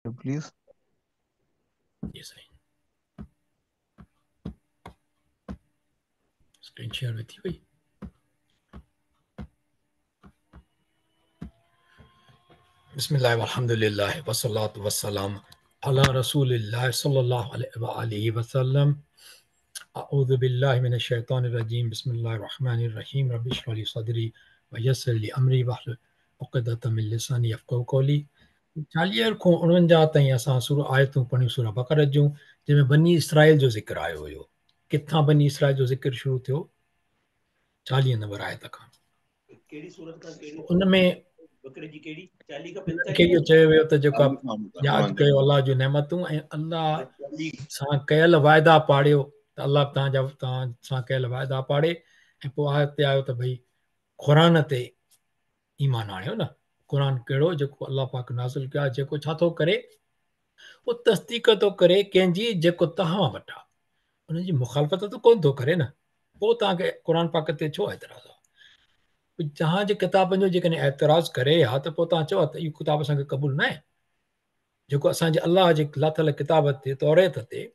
Please. Yes, screen share with you. Bismillah walhamdulillah wa salatu wa salam ala rasulillah sallallahu alayhi wa sallam. A'udhu billahi minash shaitanir rajim. Bismillahir rahmanir rahim. Rabbi shrah li sadri wa yassir li amri wahlul 'uqdatam min lisani yafqahu qawli. 40 खां 49 ताईं असां सूरह आयतूं पढ़ियूं सूरह बक़रह जूं जंहिंमें बनी Israel जो ज़िक्र आयो हुयो। किथां बनी इसराइल जो ज़िक्र शुरू थियो? 40 नंबर आयत खां। कहिड़ी सूरत खां कहिड़ी उन में बकरे जी कहिड़ी 40 खां खे इहो 45 चयो वियो त जेको यादि कयो अलाह जूं नेमतूं ऐं अलाह सां कयल वाइदा पाड़ियो त अलाह तव्हां सां कयल वाइदा पाड़े ऐं पोइ आयत आयो त भई क़ुरान ते ईमान आणियो न। क़ुरान कहिड़ो जेको अलाह पाक नाज़िल कयो आहे, जेको छा थो करे, उहो तस्दीक थो करे कंहिंजी जेको तव्हां वटि आहे, उनजी मुखालफ़त त कोन थो करे न। पोइ तव्हांखे क़ुरान पाक ते छो एतिराज़ु आहे? तव्हांजे किताबनि जो जेकॾहिं एतिराज़ु करे हा त पोइ तव्हां चओ त इहो किताब असांखे क़बूल न आहे। जेको असांजे अलाह जे लाथल किताब ते तौरेत ते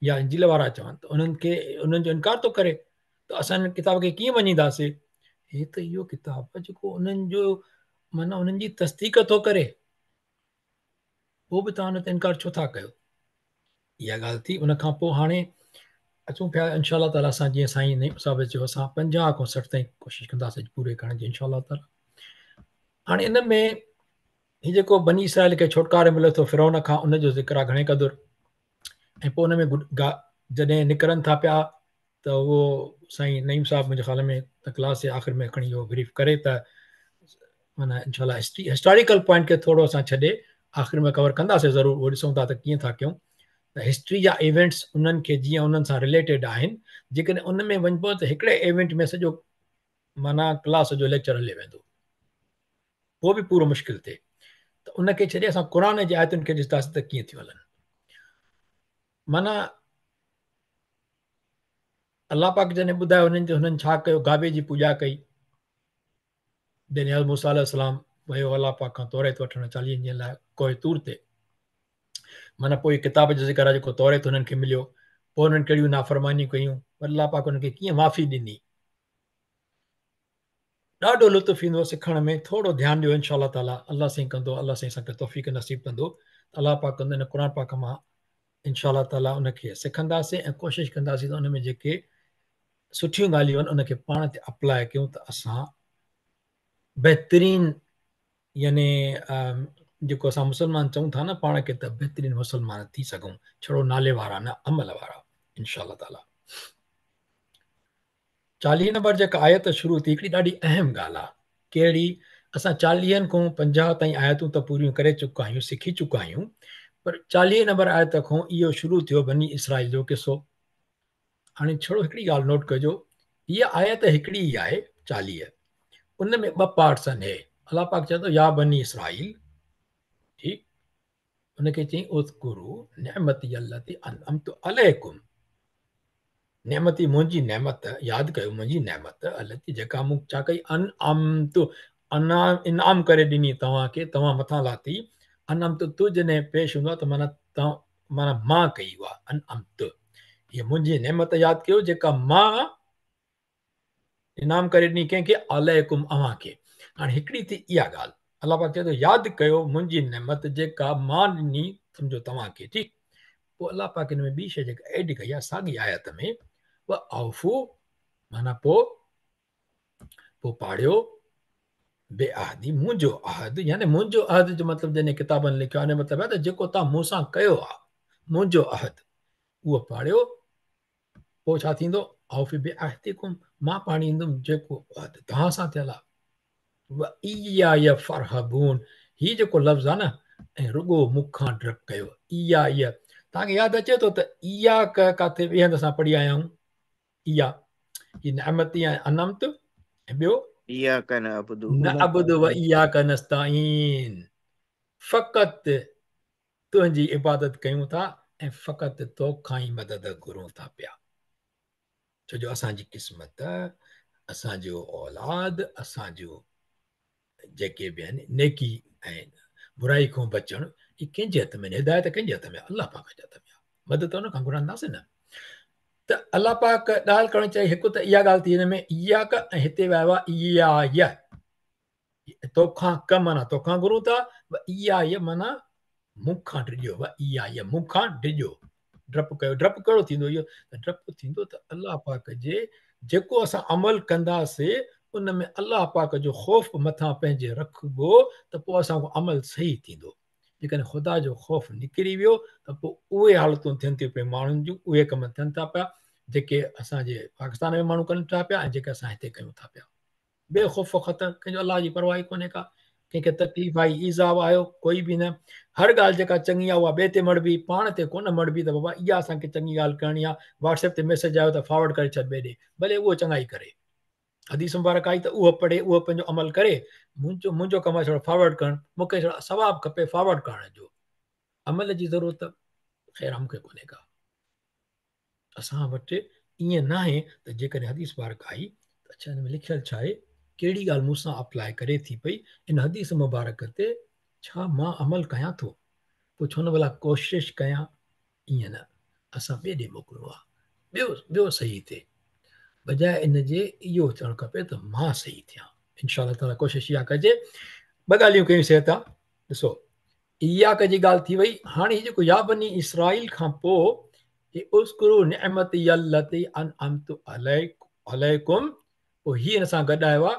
या इंजील वारा चवनि त उन्हनि जो इनकार थो करे त असां हिन किताब खे कीअं मञीदासीं? हे त इहो किताब जेको उन्हनि जो माना उन्हनि जी तस्दीक थो करे, पोइ बि तव्हां हुन ते इनकार छो था कयो? इहा ॻाल्हि थी। उन खां पोइ हाणे अचूं पिया इनशा ताला असां जीअं साईं नईम साहिब चयो असां 50 खां 60 ताईं कोशिशि कंदासीं पूरे करण जी इनशा ताला। हाणे इन में हीउ जेको बनी इसराइल खे छुटकारो मिले थो फिरौन खां, उनजो ज़िक्र आहे घणे क़दुरु। ऐं पोइ उन में जॾहिं निकिरनि था पिया त उहो साईं नईम साहिब मुंहिंजे ख़्याल में त क्लास जे आख़िर में खणी इहो ब्रीफ करे त माना इनशा हिस्टोरिकल पॉइंट खे थोरो असां छॾे आख़िर में कवर कंदासीं ज़रूरु। उहो ॾिसूं था त कीअं था कयूं त हिस्ट्री जा इवेंट्स उन्हनि खे जीअं उन्हनि सां रिलेटेड आहिनि, जेकॾहिं उन में वञिबो त हिकिड़े इवेंट में सॼो माना क्लास जो लेक्चर हली वेंदो, उहो बि पूरो मुश्किल थिए। त उनखे छॾे असां क़ुरान जी आयतुनि खे ॾिसंदासीं त कीअं थियूं हलनि। माना अलाह पाक जॾहिं ॿुधायो हुननि छा कयो, गाबे जी पूॼा कई। जॾहिं मूसा अलैहिस्सलाम वियो अलाह पाक खां तौरेत वठण 40 ॾींहंनि लाइ कोहे तूर ते, माना पोइ किताब जो ज़िक्र आहे जेको तौरेत हुननि खे मिलियो। पोइ हुननि कहिड़ियूं नाफ़रमानियूं कयूं, अलाह पाक हुननि खे कीअं माफ़ी ॾिनी। ॾाढो लुत्फ़ ईंदो सिखण में। थोरो ध्यानु ॾियो इनशा ताला, अलाह साईं कंदो, अलाह साईं असांखे तौफ़ीक़ नसीब कंदो। अलाह पाक कंदो हिन क़ुर पाक मां इनशा ताला उनखे सिखंदासीं ऐं कोशिशि कंदासीं त उन में जेके सुठियूं ॻाल्हियूं आहिनि उनखे पाण ते अप्लाए कयूं त असां बहितरीन यानी जेको असां मुस्लमान चऊं था न पाण खे, त बहितरीन मुस्लमान थी सघूं, छड़ो नाले वारा न, अमल वारा इनशा ताला। 40 नंबर जेका आयत शुरू थी, हिकिड़ी ॾाढी अहम ॻाल्हि आहे। कहिड़ी? असां 40 खां 50 ताईं आयतूं त पूरियूं करे चुका आहियूं, सिखी चुका आहियूं, पर 40 नंबर आयत खां इहो शुरू थियो बनी इसराइल जो किसो। हाणे छड़ो हिकिड़ी ॻाल्हि नोट कजो, हीअ आयत हिकिड़ी ई आहे 40, उन में 2 पार्ट्स आहिनि। अलाह पाक चए थो या बनी इसराइल, ठीकु, उनखे चई उज़कुरू नेमती अल्लती अनअमतु अलैकुम, नेमती मुंहिंजी नेमत यादि कयो, मुंहिंजी नेमत अल्लती जेका मूं छा कई, अनअमतु इनाम करे ॾिनी तव्हांखे, तव्हां मथां लाथी। अनअमतु तु जॾहिं पेश हूंदो आहे त माना तव्हां माना मां कई उहा अनअमतु, हीअ मुंहिंजी नेमत यादि कयो जेका मां इनाम करे ॾिनी कंहिंखे, अलैकुम अव्हांखे। हाणे हिकिड़ी थी इहा ॻाल्हि, अलाह पाक चए थो यादि कयो मुंहिंजी नेमत जेका मां ॾिनी सम्झो तव्हांखे, ठीकु। पोइ अलाह पाक हिन में ॿी शइ जेका एड कई आहे साॻी आयत में, उहा औफ़ू माना पोइ पाड़ियो बे आहदी, मुंहिंजो अहद, यानी मुंहिंजो अहद जो मतिलबु जॾहिं किताबनि लिखियो आहे मतिलबु आहे त जेको तव्हां मूंसां कयो आहे मुंहिंजो अहद, उहो पाड़ियो। पोइ छा थींदो? औफ़ी बे आहदिकुम, मां पाड़ींदुमि जेको अहद तव्हां सां थियल आहे। इया फरहबून, हीउ जेको लफ़्ज़ आहे न, ऐं रुॻो मूंखां डप कयो। इया तव्हांखे यादि अचे थो त इया किथे ॿिए हंधि असां पढ़ी आया आहियूं। इया ही नेमती ऐं अनमत, ऐं ॿियो न अबुदु व इयाक नस्ताईन, फ़क़ति तुंहिंजी इबादत कयूं था ऐं फ़क़ति तोखां ई मदद घुरूं था पिया। छो जो असांजी क़िस्मत, असांजो औलाद, असांजो जेके बि आहिनि नेकी ऐं बुराई खां बचणु, ये कंहिंजे हथ में, हिदायत कंहिंजे हथ में, अलाह पाक जे हथ में आहे, मदद हुन खां घुरंदासीं न। त अलाह पाक ॻाल्हि करणु चाहे, हिकु त इहा ॻाल्हि थी हिन में, इहा का ऐं हिते वियो आहे इहा तोखां क माना तोखां घुरूं था, इहा माना मूंखां डिॼो, इहा मूंखां डिॼो, डपु कयो। डपु कहिड़ो थींदो इहो? त डपु थींदो त अलाह पाक जे जेको असां अमल कंदासीं उन में अलाह पाक जो ख़ौफ़ मथां पंहिंजे रखिबो त पोइ असांजो अमल सही थींदो। जेकॾहिं ख़ुदा जो ख़ौफ़ निकिरी वियो त पोइ उहे हालतूं थियनि थियूं पियूं माण्हुनि जूं, उहे कम थियनि था पिया जेके असांजे पाकिस्तान में माण्हू कनि था पिया ऐं जेके असां हिते कयूं था पिया। बेख़ौफ़ ख़तर, कंहिंजो अलाह जी परवाही कोन्हे का, कंहिंखे तकलीफ़ आई, ईज़ाब आयो, कोई बि न। हर ॻाल्हि जेका चङी आहे उहा ॿिए ते मड़बी, पाण ते कोन मड़बी त बाबा इहा असांखे चङी ॻाल्हि करणी आहे, व्हाट्सएप ते मैसेज आयो त फॉर्वड करे छॾ ॿिए ॾे, भले उहो चङाई करे। हदीस मुबारक आई त उहो पढ़े, उहो पंहिंजो अमल करे, मुंहिंजो कमु आहे छड़ो फॉर्वड करणु, मूंखे छड़ो सवाबु खपे फॉर्वड करण जो, अमल जी ज़रूरत ख़ैर मूंखे कोन्हे का। असां वटि ईअं न आहे त जेकॾहिं हदीस मुबारक आई त अच्छा हिन में लिखियलु छा आहे, कहिड़ी ॻाल्हि मूंसां अप्लाई करे थी पई इन हदीस मुबारक ते, छा मां अमल कयां थो, पोइ छो न भला कोशिशि कयां। ईअं न, असां ॿिए ॾे मोकिलिणो आहे, ॿियो सही थिए, बजाए इन जे इहो थियणु खपे त मां सही थियां। इनशा अल्लाह ताला कोशिशि इहा कजे। ॿ ॻाल्हियूं कयूं से था, ॾिसो इहा जी ॻाल्हि थी वई। हाणे हीअ जेको या बनी इसराइल खां पोइ उस्कुरू निअमत यल्लती अनअमतु अलैकुम, पोइ हीअ हिन सां गॾु आयो आहे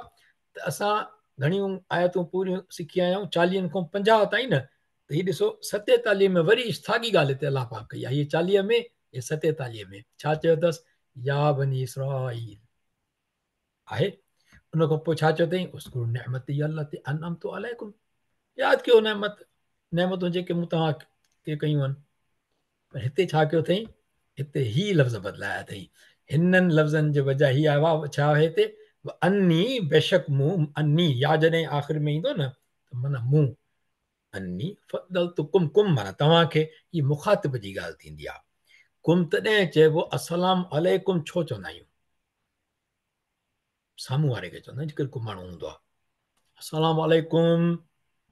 त असां घणियूं आयतूं पूरियूं सिखी आया आहियूं, 40 खां 50 ताईं न, त हीअ ॾिसो 47 में वरी साॻी ॻाल्हि हिते अलाह पाक कई आहे। हीअ 40 में, हीअ 47 में छा चयो अथसि, या बनी इसराइल आहे, उन खां पोइ छा चयो अथई, उस्कुरू निअमती यल्लती अनअमतु अलैकुम, यादि कयो नेमतूं जेके मूं तव्हांखे कयूं आहिनि। पर हिते छा कयो अथई, हिते ही लफ़्ज़ बदिलाया अथई, हिननि लफ़्ज़नि जे बजाए ही आयो आहे, छा आहे हिते, अन्नी, बेशक मूं, अन्नी या जॾहिं आख़िर में ईंदो न त माना मूं, अन्नी फद्दलतुकुम, कुम माना तव्हांखे, ही मुखातिब जी ॻाल्हि थींदी आहे। कुम तॾहिं चइबो अस्सलाम अलैकुम छो चवंदा आहियूं, साम्हूं वारे खे चवंदा आहियूं, जेकर को माण्हू हूंदो आहे, अस्सलाम अलैकुम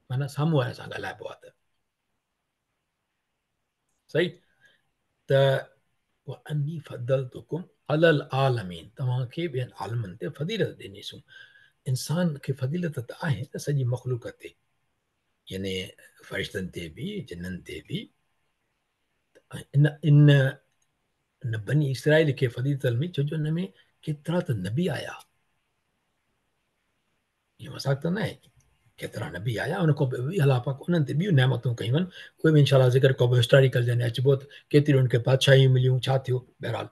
माना साम्हूं वारे सां ॻाल्हाइबो आहे त सही। त अन्नी फद्दलतुकुम अलल आलमीन, तव्हांखे ॿियनि आलमनि ते फज़ीलत ॾिनीसूं। इंसान खे फज़ीलत त आहे त सॼी मख़लूक़ ते, यानी फ़रिश्तनि ते बि, जिन्ननि ते बि। इन बनी इसराइल खे फज़ीलत में, छो जो हिन में केतिरा त नबी आया, इहो मज़ाक त न आहे, केतिरा नबी आया, उन खां पोइ अलाह पाक उन्हनि ते ॿियूं नेमतूं कयूं आहिनि, उहे बि इनशाला ज़िक्र कबो, हिस्टोरिकल जॾहिं अचिबो त केतिरियूं उनखे बादशाहियूं मिलियूं, छा थियो। बहरहाल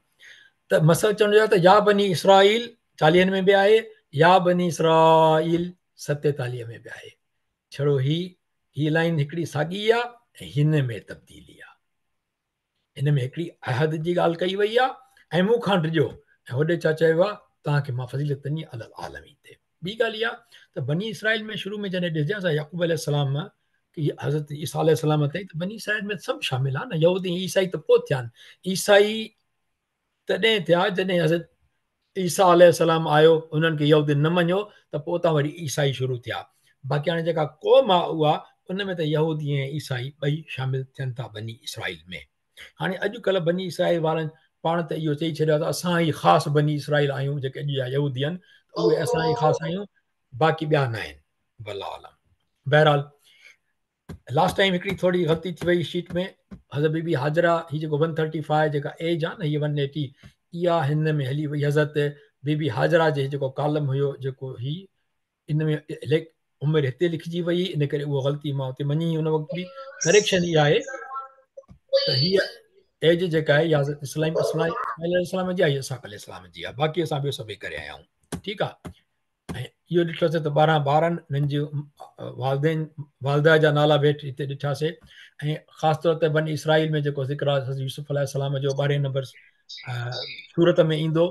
त मसइलो चवण जो त या बनी इसराइल 40 में बि आहे, या बनी इसराइल 47 में बि आहे, छड़ो ही लाइन हिकिड़ी साॻी आहे ऐं हिन में तब्दीली आहे। हिन में हिकिड़ी अहद जी ॻाल्हि कई वई आहे ऐं मूंखां डिॼो, ऐं होॾे छा चयो आहे, तव्हांखे मां फज़ीलत ॾिनी अलल आलमीन ते। ॿी ॻाल्हि इहा त बनी इसराइल में शुरू में जॾहिं ॾिसजांइ असां याक़ूब अलैहिस्सलाम की हज़रत ईसा अलैहिस्सलाम ताईं, त बनी इसराइल में सभु शामिल आहे न, यहूदी ईसाई त पोइ थिया आहिनि। ईसाई तॾहिं थिया जॾहिं हज़रत ईसा अलैहिस्सलाम आयो, उन्हनि खे यहूदी न मञियो त पोइ उतां वरी ईसाई शुरू थिया। बाक़ी हाणे जेका क़ौम आहे उहा, उन में त यहूदी ऐं ईसाई ॿई शामिल थियनि था बनी इसराइल में। हाणे अॼुकल्ह बनी इसराइल वारनि पाण त इहो चई छॾियो आहे त असां ई ख़ासि बनी इसराइल आहियूं, जेके अॼु जा यहूदी आहिनि उहे असां ई ख़ासि आहियूं, बाक़ी ॿिया न आहिनि, वल्लाहु आलम। बहरहाल लास्ट टाइम हिकिड़ी थोरी ग़लती थी वई शीट में, हज़रत बीबी हाजरा, हीअ जेको 135 जेका एज आहे न, हीअ 180, इहा हिन में हली वई। हज़रत बीबी हाजरा जे जेको कॉलम हुयो, जेको इन में उमिरि हिते लिखिजी वई, इन करे उहा ग़लती मां हुते मञी। उन वक़्तु बि करेक्शन इहा आहे त हीअ एज जेका आहे इहा इस्माइल जी आहे, इसाक अलैहिस्सलाम जी आहे, बाक़ी असां ॿियो सभु करे आया आहियूं, ठीकु आहे। ऐं इहो ॾिठोसीं त 12 ॿारनि, हिननि जी वालदा जा नाला बि हिते ॾिठासीं, ऐं ख़ासि तौर ते बनी इसराइल में जेको ज़िक्र आहे यूसुफ अलैहिस्सलाम जो 12 नंबर सूरत में ईंदो,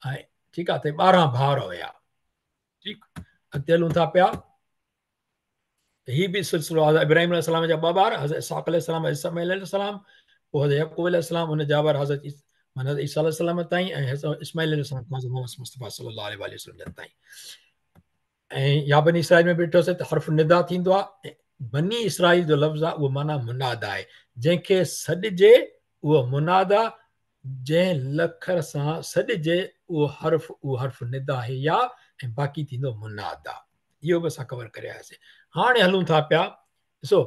ऐं ठीकु आहे, त 12 भाउर हुया, ठीकु। अॻिते हलूं था पिया, त हीअ बि सिलसिलो आहे इब्राहिम अलैहिस्सलाम जा 2 ॿार, हज़रत इसाक अलैहिस्सलाम, इस्माइल अलैहिस्सलाम, पोइ हज़रत याकूब अलैहिस्सलाम, हुन जा ॿार हज़रत ईसा अलैहिस्सलाम ताईं, ऐं इस्माइल अलैहिस्सलाम मोहम्मद मुस्तफ़ा सल्लल्लाहु अलैहि वसल्लम ताईं। ऐं या बनी इसराइल में ॾिठोसीं त हर्फ़ निदा थींदो आहे, बनी इसराइल जो लफ़्ज़ आहे उहो माना मुनादा आहे, जंहिंखे सॾिजे उहो मुनादा, जंहिं लखर सां सॾिजे उहो हर्फ़ निदा आहे या, ऐं बाक़ी थींदो मुनादा। इहो बि असां कवर करे आयासीं। हाणे हलूं था पिया, ॾिसो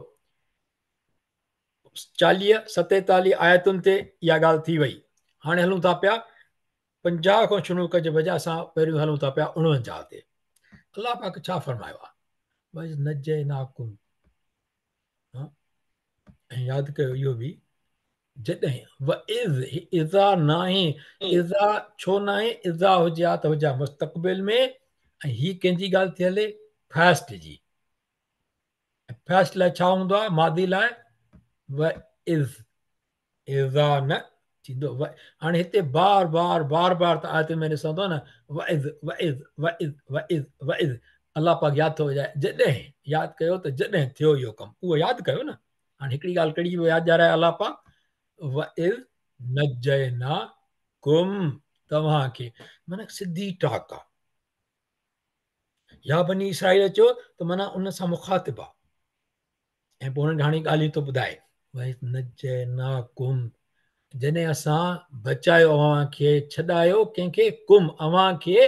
40-47 आयतुनि ते इहा ॻाल्हि थी वई। हाणे हलूं था पिया 50 खां शुरू कजे बजाए असां पहिरियों हलूं था पिया 49 ते। अलाह पाक छा फरमायो आहे? बस नजे नाकुम, ऐं यादि कयो इहो बि, जॾहिं इज़ा न आहे, इज़ा छो न आहे? इज़ा हुजे हा त हुजे हा मुस्तक़बिल में, ऐं हीअ कंहिंजी ॻाल्हि थी हले? फास्ट जी। फास्ट लाइ छा हूंदो आहे? मादी लाइ व इज़ा न थींदो। हाणे हिते बार बार त आयत में ॾिसंदो न, अलाह पाक यादि थो विझाए, जॾहिं यादि कयो त जॾहिं थियो इहो कमु, उहो यादि कयो न। हाणे हिकिड़ी ॻाल्हि कहिड़ी यादि ॾियाराए अलाह पाक? नजयनाकुम, तव्हांखे, माना सिधी टाक आहे। या बनी इसराइल अचो त माना उन सां मुखातिब आहे। ऐं पोइ हुननि हाणे ॻाल्हियूं थो ॿुधाए, नजयनाकुम, जॾहिं असां बचायो अव्हांखे, छॾायो कंहिंखे? कुम, अव्हांखे,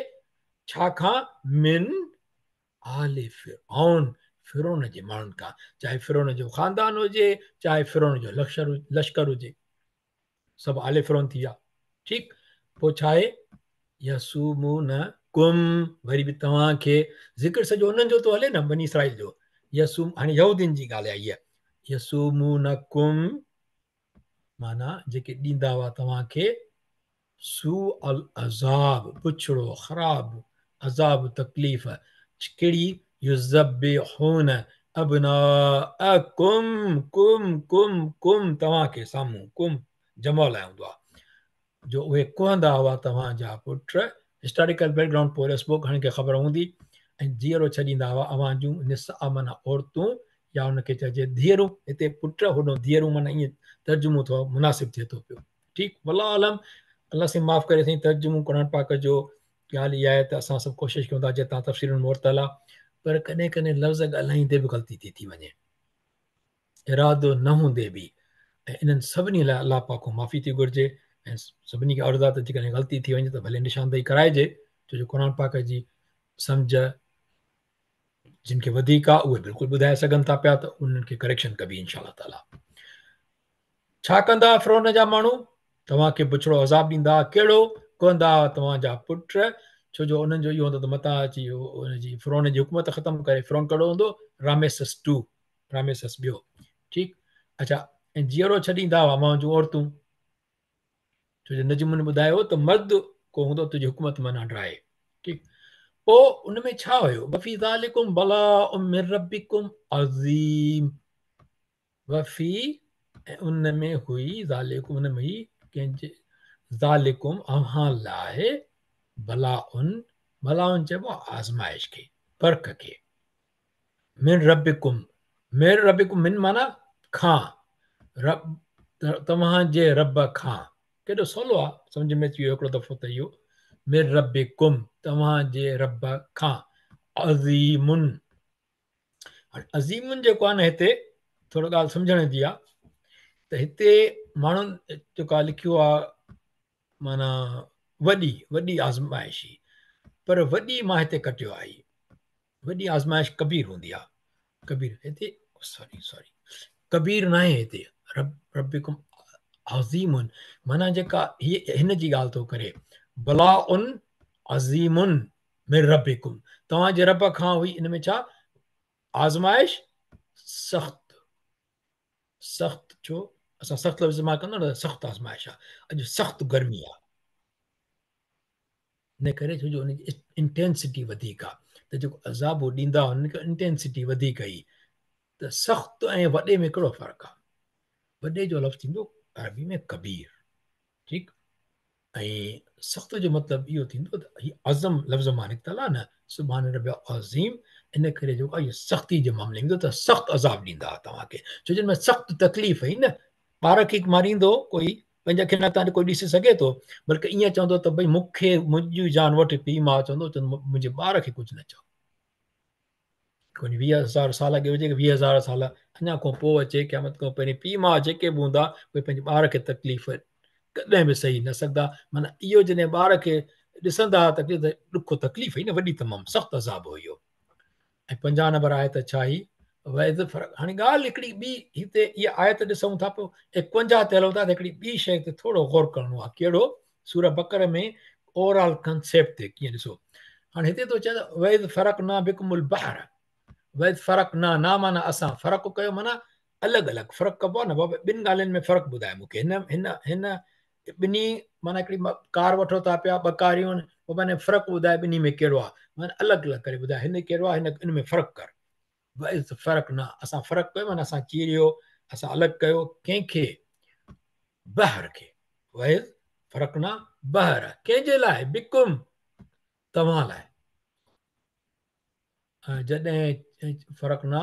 छा खां? मिन आले फिरौन, फिरौन जे माण्हुनि खां, चाहे फिरौन जो ख़ानदान हुजे, चाहे फिरौन जो लश्कर हुजे, सभु आले फिरौन थी विया। ठीकु, पोइ छा आहे? यसूमून कुम, वरी बि तव्हांखे, ज़िक्र सॼो उन्हनि जो थो हले न, बनी इसराइल जो। यसूम, हाणे यहूदीन जी ॻाल्हि आहे इहा। यसूमून कुम माना जेके ॾींदा हुआ तव्हांखे सू अल अज़ाब, पुछड़ो, ख़राब अज़ाब, तकलीफ़। कहिड़ी? युज़ब्बिहून अबनाअकुम, कुम कुम कुम, तव्हांखे साम्हूं कुम जमो लाइ हूंदो आहे, जो उहे कुहंदा हुआ तव्हांजा पुट। हिस्टोरिकल बैकग्राउंड पोइ स्पोक हाणे खे ख़बर हूंदी। ऐं जीअरो छॾींदा हुआ अवां जूं निसा, माना औरतूं, या हुनखे चइजे धीअरूं। हिते पुट, होॾो धीअरूं, माना ईअं तर्जुमो थोरो मुनासिबु थिए थो पियो। ठीकु, वल्लाह आलम, अलाह से माफ़ु करे असां तर्जुमो क़ुर पाक जो। ॻाल्हि इहा आहे त असां सभु कोशिशि कयूं था जितां तफ़सीरुनि मुरतल आहे, पर कॾहिं कॾहिं लफ़्ज़ ॻाल्हाईंदे बि ग़लती थी वञे, इरादो न हूंदे बि। ऐं इन्हनि सभिनी लाइ अलाह पाक खां माफ़ी थी घुरिजे। ऐं सभिनी खे अर्ज़ु आहे त जेकॾहिं ग़लती थी वञे त भले निशानदेही कराइजे, छो जो क़ुर पाक जी सम्झ जिन खे वधीक आहे उहे बिल्कुलु ॿुधाए सघनि था पिया, त उन्हनि खे करेक्शन कबी इनशा ताला। छा कंदा फिरौन जा माण्हू? तव्हांखे बुछड़ो अज़ाब ॾींदा। कहिड़ो? कंदा तव्हांजा पुट, छो जो उन्हनि जो इहो हूंदो त मथां अची हुनजी फिरौन जी हुकूमत ख़तमु करे। फिरौन कहिड़ो हूंदो? रामेसस II, रामेसस ॿियो। ठीकु, अच्छा, ऐं जीअरो छॾींदा हुआ मां जूं औरतूं, छो जो नजमुनि ॿुधायो त मर्द को हूंदो तुंहिंजी हुकूमत माना ड्राए। ठीकु, पोइ उन में छा हुयो? वफ़ी ज़ालिकुम बलाउम मिन रब्बिकुम अज़ीम, वफ़ी, ऐं उन में हुई ज़ालिकुम, उन में हुई कंहिंजे? ज़ालिकुम, अव्हां लाइ, बलाउन, बलाउन चइबो आज़माइश खे, परख खे। मिन रब्बिकुम, मिन रब्बिकुम, मिन माना खां, रब, तव्हांजे रब खां। केॾो सवलो आहे, सम्झ में अची वियो हिकिड़ो दफ़ो त इहो। मिन रब्बिकुम, तव्हांजे रब खां। अज़ीमुन, अज़ीमुन जेको आहे न, हिते थोरो ॻाल्हि सम्झण जी आहे त हिते माण्हुनि जेको आहे लिखियो आहे माना वॾी आज़माइशी, पर वॾी मां हिते कटियो आहे। वॾी आज़माइश कबीर हूंदी आहे। कबीर हिते सॉरी कबीर न आहे हिते। रब्बिकुम अज़ीमुन माना जेका हिन जी ॻाल्हि थो करे, बलाउन अज़ीमुन मिन रब्बिकुम, तव्हांजे रब खां हुई। इन में छा? आज़माइश सख़्तु। सख़्तु छो? असां सख़्तु लफ़्ज़ इस्तेमालु कंदा न, सख़्तु आज़माइश आहे। अॼु सख़्तु गर्मी आहे, इन करे छो जो हुनजी इंटेंसिटी वधीक आहे। त जेको अज़ाबो ॾींदा हुनखे इंटेंसिटी वधीक ई। त सख़्तु ऐं वॾे में कहिड़ो फ़र्क़ु आहे? वॾे जो लफ़्ज़ थींदो अरबी में कबीर। ठीकु, ऐं सख़्तु जो मतिलबु इहो थींदो त हीअ अज़म लफ़्ज़ मां निकितल आहे न, सुभाणे रबिया अज़ीम। इन करे जेको आहे इहो सख़्ती जे मामले में त सख़्तु अज़ाब ॾींदा तव्हांखे, छो जो हिन में सख़्तु तकलीफ़ ई न। ॿार खे मारींदो कोई, पंहिंजे अखियुनि सां कोई ॾिसी सघे थो, बल्कि ईअं चवंदो त भई मूंखे मुंहिंजी जान वठि पीउ, मां चवंदो मुंहिंजे ॿार खे कुझु न चओ। कोई 20,000 साल अॻे हुजे 20,000 साल अञा खां पोइ अचे क़यामत खां पहिरीं पीउ माउ जेके बि हूंदा उहे पंहिंजे ॿार खे तकलीफ़ कॾहिं बि सही न सघंदा। माना इहो जॾहिं ॿार खे ॾिसंदा त ॾुखो तकलीफ़ हुई न वॾी तमामु सख़्तु अज़ाब हो इहो। ऐं 50 नंबर आयत छा ई वैद फ़र्क़ु। हाणे ॻाल्हि हिकिड़ी ॿी हिते इहा आयत ॾिसूं था पोइ 51 ते हलूं था त हिकिड़ी ॿी शइ ते थोरो गौर करिणो आहे। कहिड़ो? सूरह बक़र में ओवरऑल कंसेप्ट ते कीअं ॾिसो। हाणे हिते थो चए वैद फ़र्क़ु न बिकुमुल बहर वैद फ़र्क़ु न माना असां फ़र्क़ु कयो माना अलॻि अलॻि फ़र्क़ु कबो आहे न बाबा। ॿिनि ॻाल्हियुनि में फ़र्क़ु ॿुधाए मूंखे हिन हिन हिन ॿिन्ही माना हिकिड़ी कार वठो था पिया ॿ कारियूं आहिनि पोइ माना फ़र्क़ु ॿुधाए ॿिन्ही में कहिड़ो आहे माना अलॻि अलॻि करे ॿुधाए हिन कहिड़ो आहे हिन में फ़र्क़ु कर। वैद फ़र्क़ु न असां फ़र्क़ु कयो माना असां चीरियो असां अलॻि कयो कंहिंखे बहर खे। वैद फ़र्क़ु न बहर कंहिंजे लाइ बिकुम तव्हां लाइ। जॾहिं फ़र्क़ु न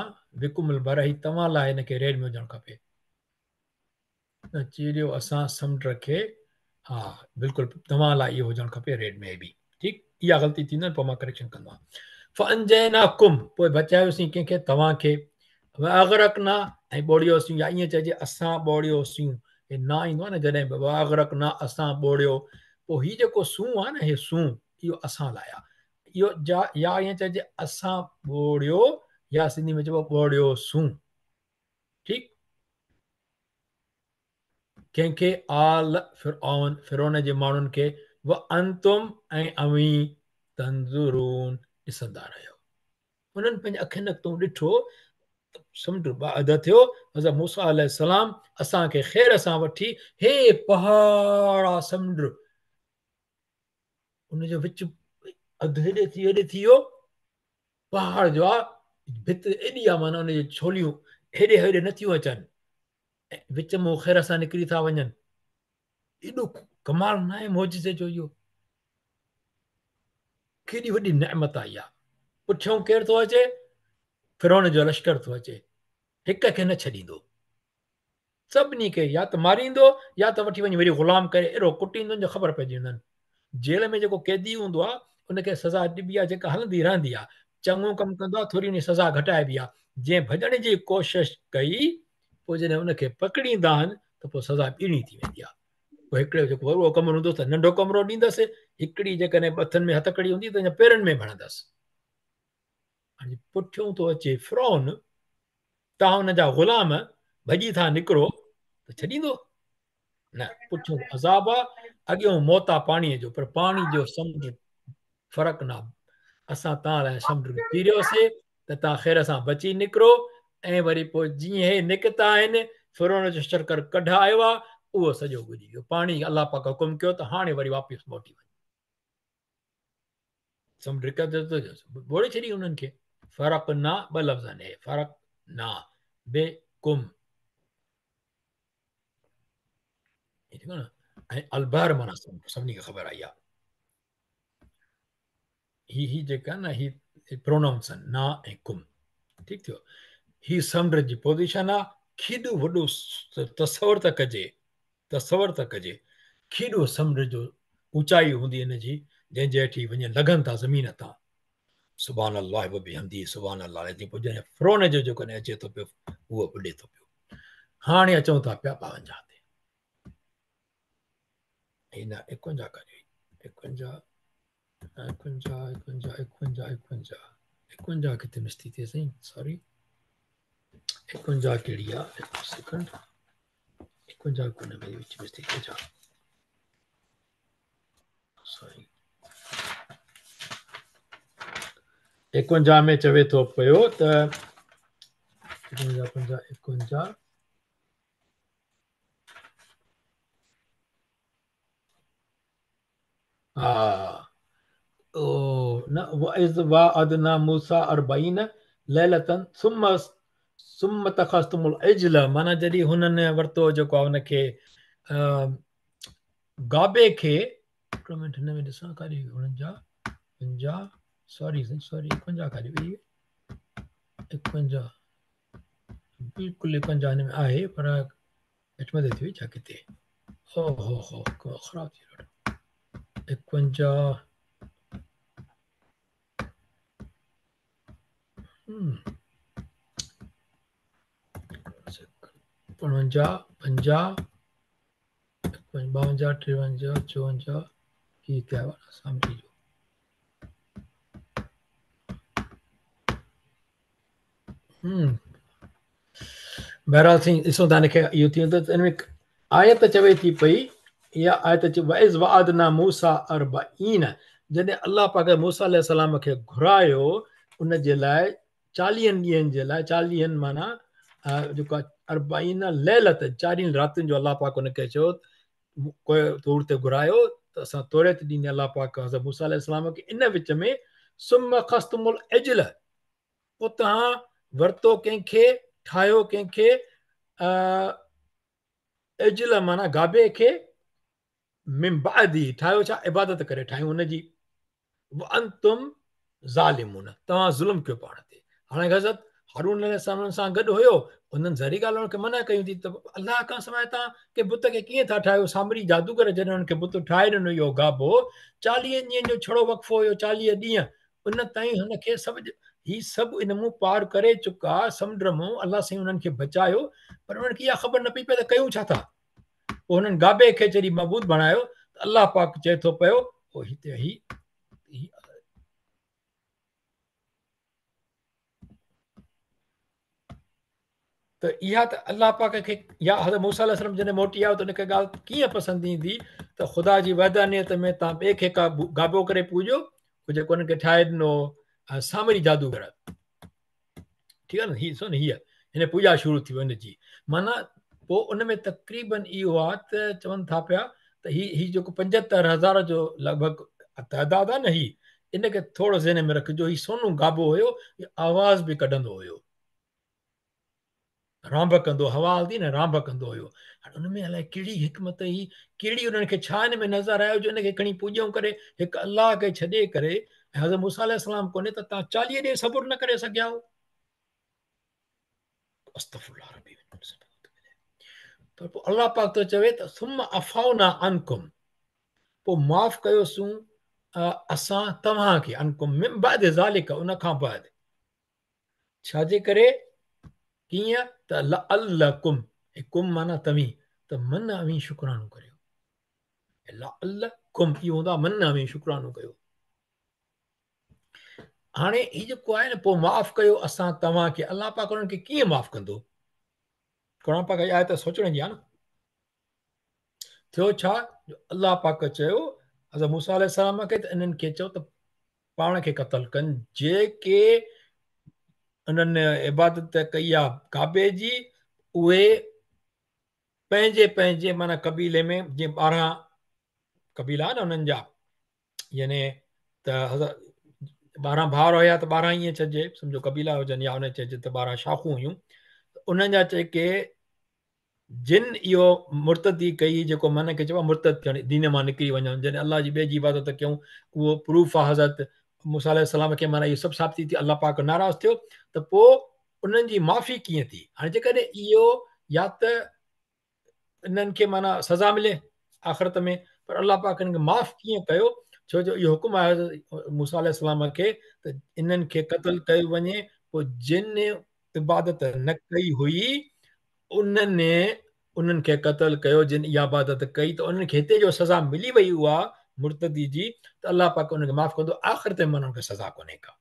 बिकुमुल बर ही तव्हां लाइ हिनखे रेड में हुजणु खपे। चीरियो असां समुंड खे हा बिल्कुलु तव्हां लाइ इहो हुजणु खपे रेड में बि। ठीकु इहा ग़लती थींदी न पोइ मां करेक्शन कंदो आहियां। फअंजयनाकुम पोइ बचायोसीं कंहिंखे तव्हांखे वागरक न ऐं ॿोड़ियोसीं या ईअं चइजे असां ॿोड़ियोसीं। हे न ईंदो आहे न जॾहिं वागरक न असां ॿोड़ियो पोइ हीउ जेको सूं आहे न हे सूं इहो असां लाइ आहे। इहो या ईअं चइजे असां ॿोड़ियो या सिंधी में चइबो ॿोड़ियोसूं। ठीकु कंहिंखे आल फिरऔन फिरौन जे माण्हुनि खे व अंतुम ऐं अवी तंज़ुरून ॾिसंदा रहियो। उन्हनि पंहिंजे अखियुनि तूं ॾिठो समुंड अद थियो हज़रत मूसा अलैहिस्सलाम असांखे ख़ैर सां वठी हे पहाड़ समुंड उनजो विच अधु हेॾे थी वियो पहाड़ जो आहे भित एॾी आहे माना उनजी छोलियूं हेॾे हेॾे नथियूं अचनि ऐं विच में ख़ैर सां निकिरी था वञनि। एॾो कमाल न आहे मौजिज़े जो इहो केॾी वॾी नेमत आई आहे। पुठियों केरु थो अचे फिरौन जो लश्कर थो अचे हिक खे न छॾींदो सभिनी खे या त मारींदो या त वठी वञी वरी ग़ुलाम करे अहिड़ो कुटींदो जो ख़बर पइजी वञनि। जेल में जेको कैदी हूंदो आहे उनखे सज़ा ॾिबी आहे जेका हलंदी रहंदी आहे चङो कमु कंदो आहे थोरी उन सज़ा घटाइबी आहे। जंहिं भॼण जी कोशिशि कई पोइ जॾहिं उनखे पकड़ींदा आहिनि त पोइ सज़ा ॿीणी थी वेंदी आहे। पोइ हिकिड़े जेको वॾो कमरो हूंदो त नंढो कमरो ॾींदसि हिकिड़ी जेकॾहिं हथनि में हथकड़ी हूंदी त पेरनि में भणंदसि। हाणे पुठियों थो अचे फिरौन तव्हां हुनजा ग़ुलाम भॼी था निकिरो त छॾींदो न पुठियों अज़ाब आहे अॻियों मौत आहे पाणीअ जो पर पाणी जो समुंड फ़र्क़ु न असां तव्हां लाइ समुंड चीरियोसीं त तव्हां ख़ैर सां बची निकिरो ऐं वरी पोइ जीअं हे निकिता आहिनि फिरौन जो शर्कर कढायो आहे उहो सॼो ॿुॾी वियो पाणी अलाह पाक हुकुम कयो त हाणे वरी वापसि मोटी वञे समुंड ॿोड़े छॾी उन्हनि खे। फ़र्क़ु न ॿ लफ़्ज़ आहिनि फ़र्क़ु न बेकुम ठीकु आहे न ऐं अलबर माना सभिनी खे ख़बर आई आहे ही जेका न ही प्रोनाउंस आहिनि ना ऐं कुम। ठीकु थियो ही समुंड जी पोज़ीशन आहे केॾो वॾो तसवर त कजे केॾो समुंड जो ऊचाई हूंदी हिनजी जंहिंजे हेठि वञे लॻनि था ज़मीन तां सुभान अल्लाह व बिहमदी सुभान अल्लाह पोइ जॾहिं फिरौन जो जेको अचे थो पियो उहो ॿुॾे थो पियो। हाणे अचूं था पिया 52 ते हिन 51 करे 51 किथे मिस थी थिए साईं सॉरी 51 कहिड़ी आहे सेकंड 51 कोन में विच मिस थी थिए छा सॉरी 51 में चवे थो पियो त 51 हा ओ न वइज़ वाअदना मूसा अरबईन लैलतन सुम्म तखस्तुमुल इजल माना जॾहिं हुननि वरितो जेको आहे हुनखे गाबे खे हिकिड़ो मिंट हिन में ॾिसां काॾे 49 सॉरी 51 काॾे वई 51 बिल्कुलु 51 हिन में आहे पर हेठि मथे थी वई छा किथे हो ख़राब थी वियो 51 52 50 52 53 54 की क्या वाला समझी जो बहरहाल थी ॾिसो था हिनखे इहो थी वेंदो त हिन में आयत चवे थी पई इहा आयत वइज़ वअदना मूसा अरबईन जॾहिं अलाह पाक मूसा अलैहिस्सलाम खे घुरायो उन जे लाइ 40 ॾींहंनि जे लाइ 40 माना जेको आहे अरबईन लैलत 40 रातियुनि जो अलाह पाक हुनखे चयो कोई तूर ते घुरायो त असां तौरेत ॾींदी अलाह पाक हज़रत मूसा अलैहिस्सलाम खे इन विच में सुम ख़स्तुमुल इजल पोइ तव्हां वरितो कंहिंखे ठाहियो कंहिंखे इजल माना गाबे खे मिम्बादी ठाहियो छा इबादत करे ठाहियूं हुनजी अंतुम ज़ालिमून तव्हां ज़ुल्म कयो पाण ते हाणे हज़रत हारून अलैहिस्सलाम सां गॾु हुयो उन्हनि ज़री ॻाल्हि हुनखे मना कयूं थी त अलाह खां सवाइ तव्हां के बुत खे कीअं था ठाहियो सामरी जादूगर जॾहिं हुनखे बुत ठाहे ॾिनो इहो गाबो 40 ॾींहंनि जो छड़ो वक़फ़ो हुयो 40 ॾींहं उन ताईं हुनखे सभु ही सभु इन मूं पार करे चुका समुंड मूं अलाह साईं हुननि खे बचायो पर उन्हनि खे इहा ख़बर न पई पए त कयूं छा था पोइ हुननि गाबे खे जॾहिं मबूद बणायो त अलाह पाक चए थो पियो पोइ हिते ही त इहा त अलाह पाक खे या हज़रत मूसा अलैहिस्सलाम जॾहिं मोटी आयो त हुनखे ॻाल्हि कीअं पसंदि ईंदी त ख़ुदा जी वहदानियत में तव्हां ॿिए खे का गाबो करे पूॼो जेको हुनखे ठाहे ॾिनो सामरी जादूगर ठीकु आहे न हीअ ॾिसो न हीअ हिन पूॼा शुरू थी वई हिनजी माना पोइ उन में तक़रीबन इहो आहे त चवनि था पिया त ही जेको 75,000 जो लॻभॻि तइदाद आहे न ही इनखे थोरो ज़हन में रखिजो ही सोनू गाबो हुयो आवाज़ बि कढंदो हुयो रांभ कंदो हवा हलंदी न रांभ कंदो हुयो हाणे हुनमें अलाए कहिड़ी हिकमत हुई कहिड़ी उन्हनि खे छा हिन में नज़र आयो जो हिनखे खणी पूॼूं करे हिकु अलाह खे छॾे करे ऐं हज़रत मूसा अलैहिस्सलाम कोन्हे त तव्हां 40 ॾींहं सबुर न करे सघिया हो त पोइ अलाह पाक थो चवे त सुम अफाउना अनकुम पोइ माफ़ कयोसीं असां तव्हांखे अनकुम मिन बाद ज़ालिक उन खां बाद छाजे करे कीअं त लअल्लकुम कुम माना तव्हीं त मन अवी शुक्रानो करियो लअल्लकुम इहो हूंदो आहे मन अवी शुक्रानो कयो हाणे हीउ जेको आहे न पोइ माफ़ कयो असां तव्हांखे अलाह पाक उन्हनि खे कीअं माफ़ कंदो क़ुर पाक आहे त सोचण जी आहे न थियो छा अलाह पाक चयो हज़रत मूसा अलैहिस्सलाम खे त इन्हनि खे चयो त पाण खे क़तल कनि जेके उन्हनि इबादत कई आहे काबे जी उहे पंहिंजे पंहिंजे माना कबीले में जीअं 12 कबीला न उन्हनि जा यानी त 12 भाउर हुया त 12 ईअं चइजे सम्झो कबीला हुजनि या उन चइजे त 12 शाखूं हुयूं उन्हनि जा जेके जिन इहो मुर्तदी कई जेको मन खे चइबो आहे मुर्तद थियणु दीन मां निकिरी वञणु जॾहिं अलाह जी ॿिए जी इबादत कयूं उहो प्रूफ आहे हज़रत मूसा अलैहिस्सलाम खे माना इहो सभु साबित थी अलाह पाक नाराज़ थियो त पोइ उन्हनि जी माफ़ी कीअं थी हाणे जेकॾहिं इहो या त इन्हनि खे माना सज़ा मिले आख़िरत में पर अलाह पाक हिननि खे माफ़ कीअं कयो छो जो इहो हुकुम आहे मूसा अलैहिस्सलाम खे त इन्हनि खे क़तल कयो वञे पोइ जिन इबादत न कई हुई उन्हनि खे क़तल कयो जिन इहा इबादत कई त उन्हनि खे हिते जो सज़ा मिली वई उहा मुर्तदी जी त अलाह पाक उनखे माफ़ कंदो आख़िर ते माना उनखे सज़ा कोन्हे का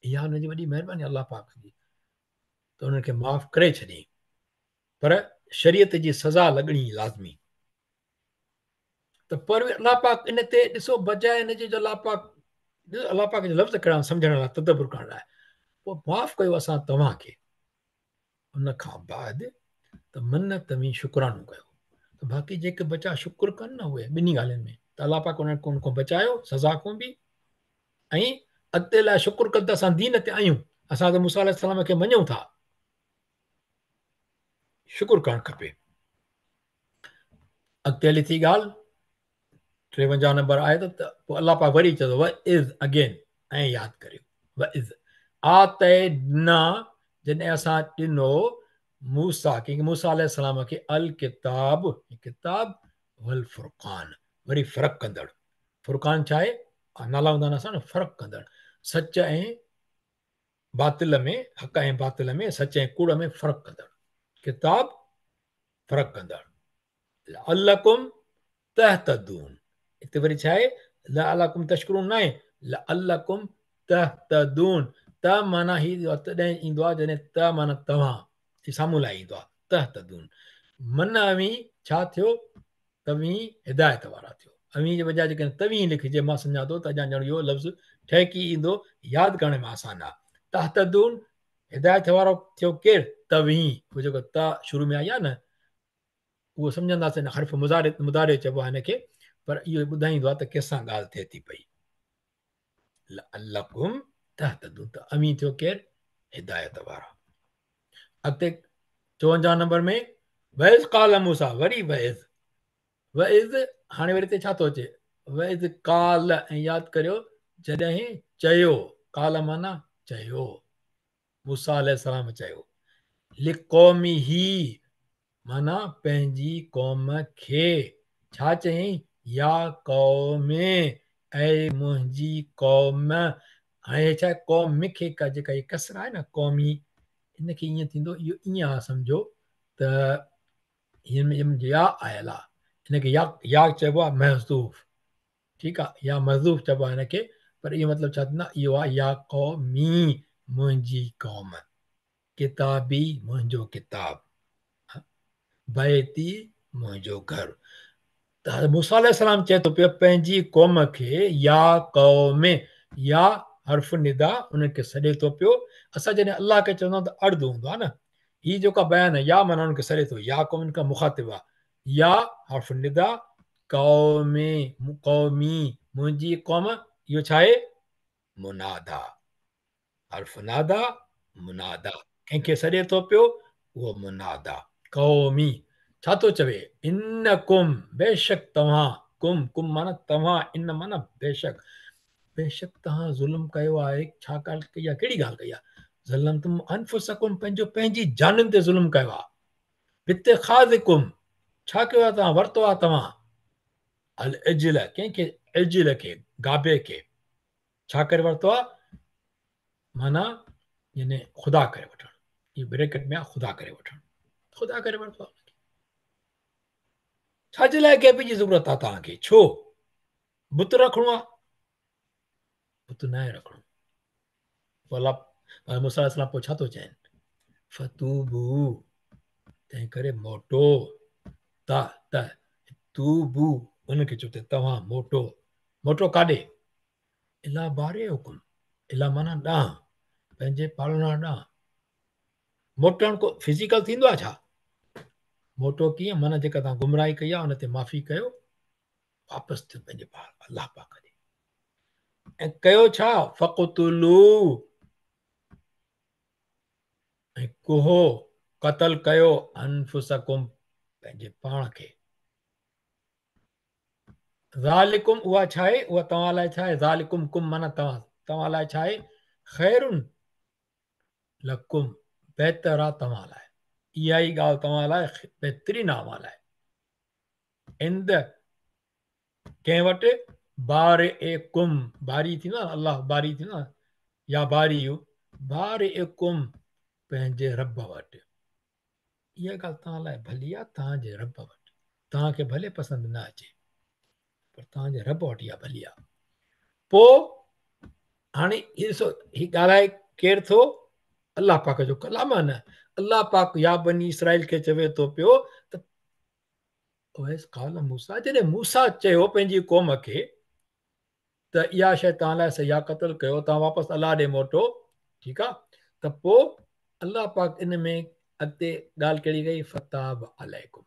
इहा हुनजी वॾी महिरबानी अलाह पाक जी त उन्हनि खे माफ़ करे छॾी पर शरीयत जी सज़ा लॻणी लाज़मी त पर अलाह पाक इन ते ॾिसो बजाए हिनजे जो अलाह पाक जो लफ़्ज़ कहिड़ा सम्झण लाइ तदबुर करण लाइ पोइ माफ़ कयो असां तव्हांखे उन खां बाद त मन तव्हीं शुक्रानो कयो त बाक़ी जेके बचा शुकुर कनि न उहे ॿिन्ही ॻाल्हियुनि में त अलाह पाक उन खां बचायो सज़ा खां बि ऐं अॻिते लाइ शुकुर कनि त असां दीन ते आहियूं असां त मूसा अलैहिस्सलाम खे मञूं था शुकुर करणु खपे अॻिते हली थी ॻाल्हि 53 नंबर आहे त पोइ अलाह पाक वरी चयो व इज़ अगेन ऐं यादि करियो व इज़ आतैना जॾहिं असां ॾिनो मूसा कंहिंखे मूसा अलैहिस्सलाम खे अल किताब किताब वल फुरक़ान वरी फ़र्क़ु कंदड़ फुरक़ान छा आहे नाला हूंदा न असां न फ़र्क़ु कंदड़ सच ऐं बातिल में हक़ ऐं बातिल में सच ऐं कूड़ में फ़र्क़ु कंदड़ किताब फ़र्क़ु कंदड़ लअल्लकुम तहतदून हिते वरी छा आहे लअल्लकुम तशकुरून न आहे लअल्लकुम तहतदून त माना ही तॾहिं ईंदो आहे जॾहिं त माना तव्हां ही साम्हूं लाइ ईंदो आहे तहतदून मन अवी छा थियो तव्हीं हिदायत वारा थियो अवी जे बजाए जेकॾहिं तव्हीं लिखिजे मां सम्झां थो त अञा ॼण इहो लफ़्ज़ ठहिकी ईंदो यादि करण में आसान आहे तहतदून हिदायत वारो थियो केरु तव्हीं उहो जेको त शुरू में आई आहे न उहो सम्झंदासीं न हर्फ़ मुदारे चइबो आहे हिनखे पर इहो ॿुधाईंदो आहे त कंहिंसां ॻाल्हि थिए थी पई लअल्लकुम तहतदून त अवी थियो केरु हिदायत वारा अॻिते 54 नंबर में वैज़ काल मूसा वरी वैज़ हाणे वरी हिते छा थो अचे वैज़ काल ऐं यादि करियो जॾहिं चयो काल माना चयो मूसा अलैहिस्सलाम चयो लिक़ौमी ही माना पंहिंजी क़ौम खे छा चयईं या क़ौमे ऐं मुंहिंजी क़ौम हाणे छा आहे क़ौम खे का जेका इहा कसर आहे न क़ौमी हिनखे ईअं थींदो इहो ईअं आहे सम्झो त हिन में या आयल आहे हिनखे या चइबो आहे महज़ूफ़ ठीकु आहे या महज़ूफ़ चइबो आहे हिनखे पर इहो मतिलबु छा थींदो आहे इहो आहे या क़ौमी मुंहिंजी क़ौम किताबी मुंहिंजो किताब बैती मुंहिंजो घर त मूसा अलैहिस्सलाम चए थो पियो पंहिंजी क़ौम खे या क़ौमे या हर्फ़ निदा उनखे सॾे थो पियो असां जॾहिं अलाह खे चवंदा आहियूं त अर्द हूंदो आहे न हीउ जेका बयानु आहे या माना उनखे सॾे थो या क़ौम खां मुखातिब आहे या हर्फ़ निदा क़ौमी मुंहिंजी क़ौम इहो छा आहे मुनादा हर्फ़ नादा मुनादा कंहिंखे सॾे थो पियो उहो मुनादा क़ौमी छा थो चवे इन कुम बेशक तव्हां कुम माना तव्हां इन माना बेशक तव्हां ज़ुल्म कयो आहे छा ॻाल्हि कई आहे कहिड़ी ॻाल्हि कई आहे ज़ुल्म तुम अनफुसकुम पंहिंजी जानुनि ते ज़ुल्म कयो आहे बिते खाज़िकुम छा कयो आहे तव्हां वरितो आहे तव्हां अल इजल कंहिंखे इजल खे गाबे खे छा करे वरितो आहे माना यानी ख़ुदा करे वठणु इहो ब्रेकेट में आहे ख़ुदा करे वठणु ख़ुदा करे वरितो आहे छाजे लाइ गैब जी ज़रूरत आहे तव्हांखे छो बुत रखणो आहे बुत न आहे रखणो अलाह मूसा अलैहिस्सलाम पोइ छा थो चवनि फतूबू तंहिं करे मोटो त तूबू उनखे चओ तव्हां मोटो काॾे इला बारे हुकुम इला माना ॾांहुं पंहिंजे पालना ॾांहुं मोटण को फिज़िकल थींदो आहे छा मोटो कीअं माना जेका तव्हां गुमराही कई आहे उन ते माफ़ी कयो वापसि थियो पंहिंजे पाल अलाह पाक ॾे ऐं कयो छा फ़क़ुतुलू ऐं कुहो क़तल कयो अनफुसकुम पंहिंजे पाण खे ज़ालिकुम उहा छा आहे उहा तव्हां लाइ छा आहे ज़ालिकुम कुम माना तव्हां लाइ छा आहे ख़ैरुन लकुम बहितर आहे तव्हां लाइ इहा ई ॻाल्हि तव्हां लाइ बहितरीन आहे तव्हां लाइ इंद कंहिं वटि बार ए कुम बारी थींदो आहे अलाह बारी थींदो आहे या बारी बार ए कुम पंहिंजे रब वटि इहा ॻाल्हि तव्हां लाइ भली आहे तव्हांजे रब वटि तव्हांखे भले पसंदि न अचे पर तव्हांजे रब वटि इहा भली आहे पोइ हाणे ॾिसो हीअ ॻाल्हाए केरु थो अलाह पाक जो कलाम आहे न अलाह पाक या बनी इसराइल खे चवे थो पियो त मूसा जॾहिं मूसा चयो पंहिंजी क़ौम खे त इहा शइ तव्हां लाइ सही आहे क़तल कयो तव्हां वापसि अलाह ॾे मोटो ठीकु आहे त पोइ अलाह पाक इन में अॻिते ॻाल्हि कहिड़ी कई फताब अलैकुम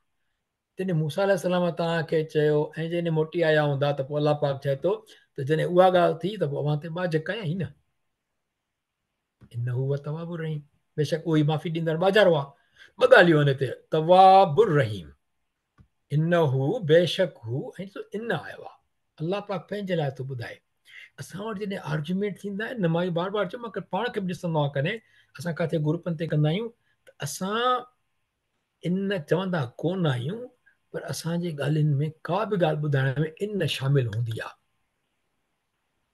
जॾहिं मूसा अलैहिस्सलाम तव्हांखे चयो ऐं जॾहिं मोटी आया हूंदा त पोइ अलाह पाक चए थो त जॾहिं उहा ॻाल्हि थी त पोइ अवां ते बाज कयईं न इन हूअ तवाबुर रहीम बेशक उहो ई माफ़ी ॾींदड़ बाज़ारो आहे ॿ ॻाल्हियूं हिन ते तवाबुर रहीम इन हू बेशक हू ऐं इन आयो आहे अलाह पाक पंहिंजे लाइ थो ॿुधाए असां वटि जॾहिं आर्ग्यूमेंट थींदा आहिनि न मां इहो बार बार चयो मां पाण खे बि ॾिसंदो आहे कॾहिं असां किथे ग्रुपनि ते कंदा आहियूं त असां इन चवंदा कोन आहियूं पर असांजी ॻाल्हियुनि में का बि ॻाल्हि ॿुधाइण में इन शामिल हूंदी आहे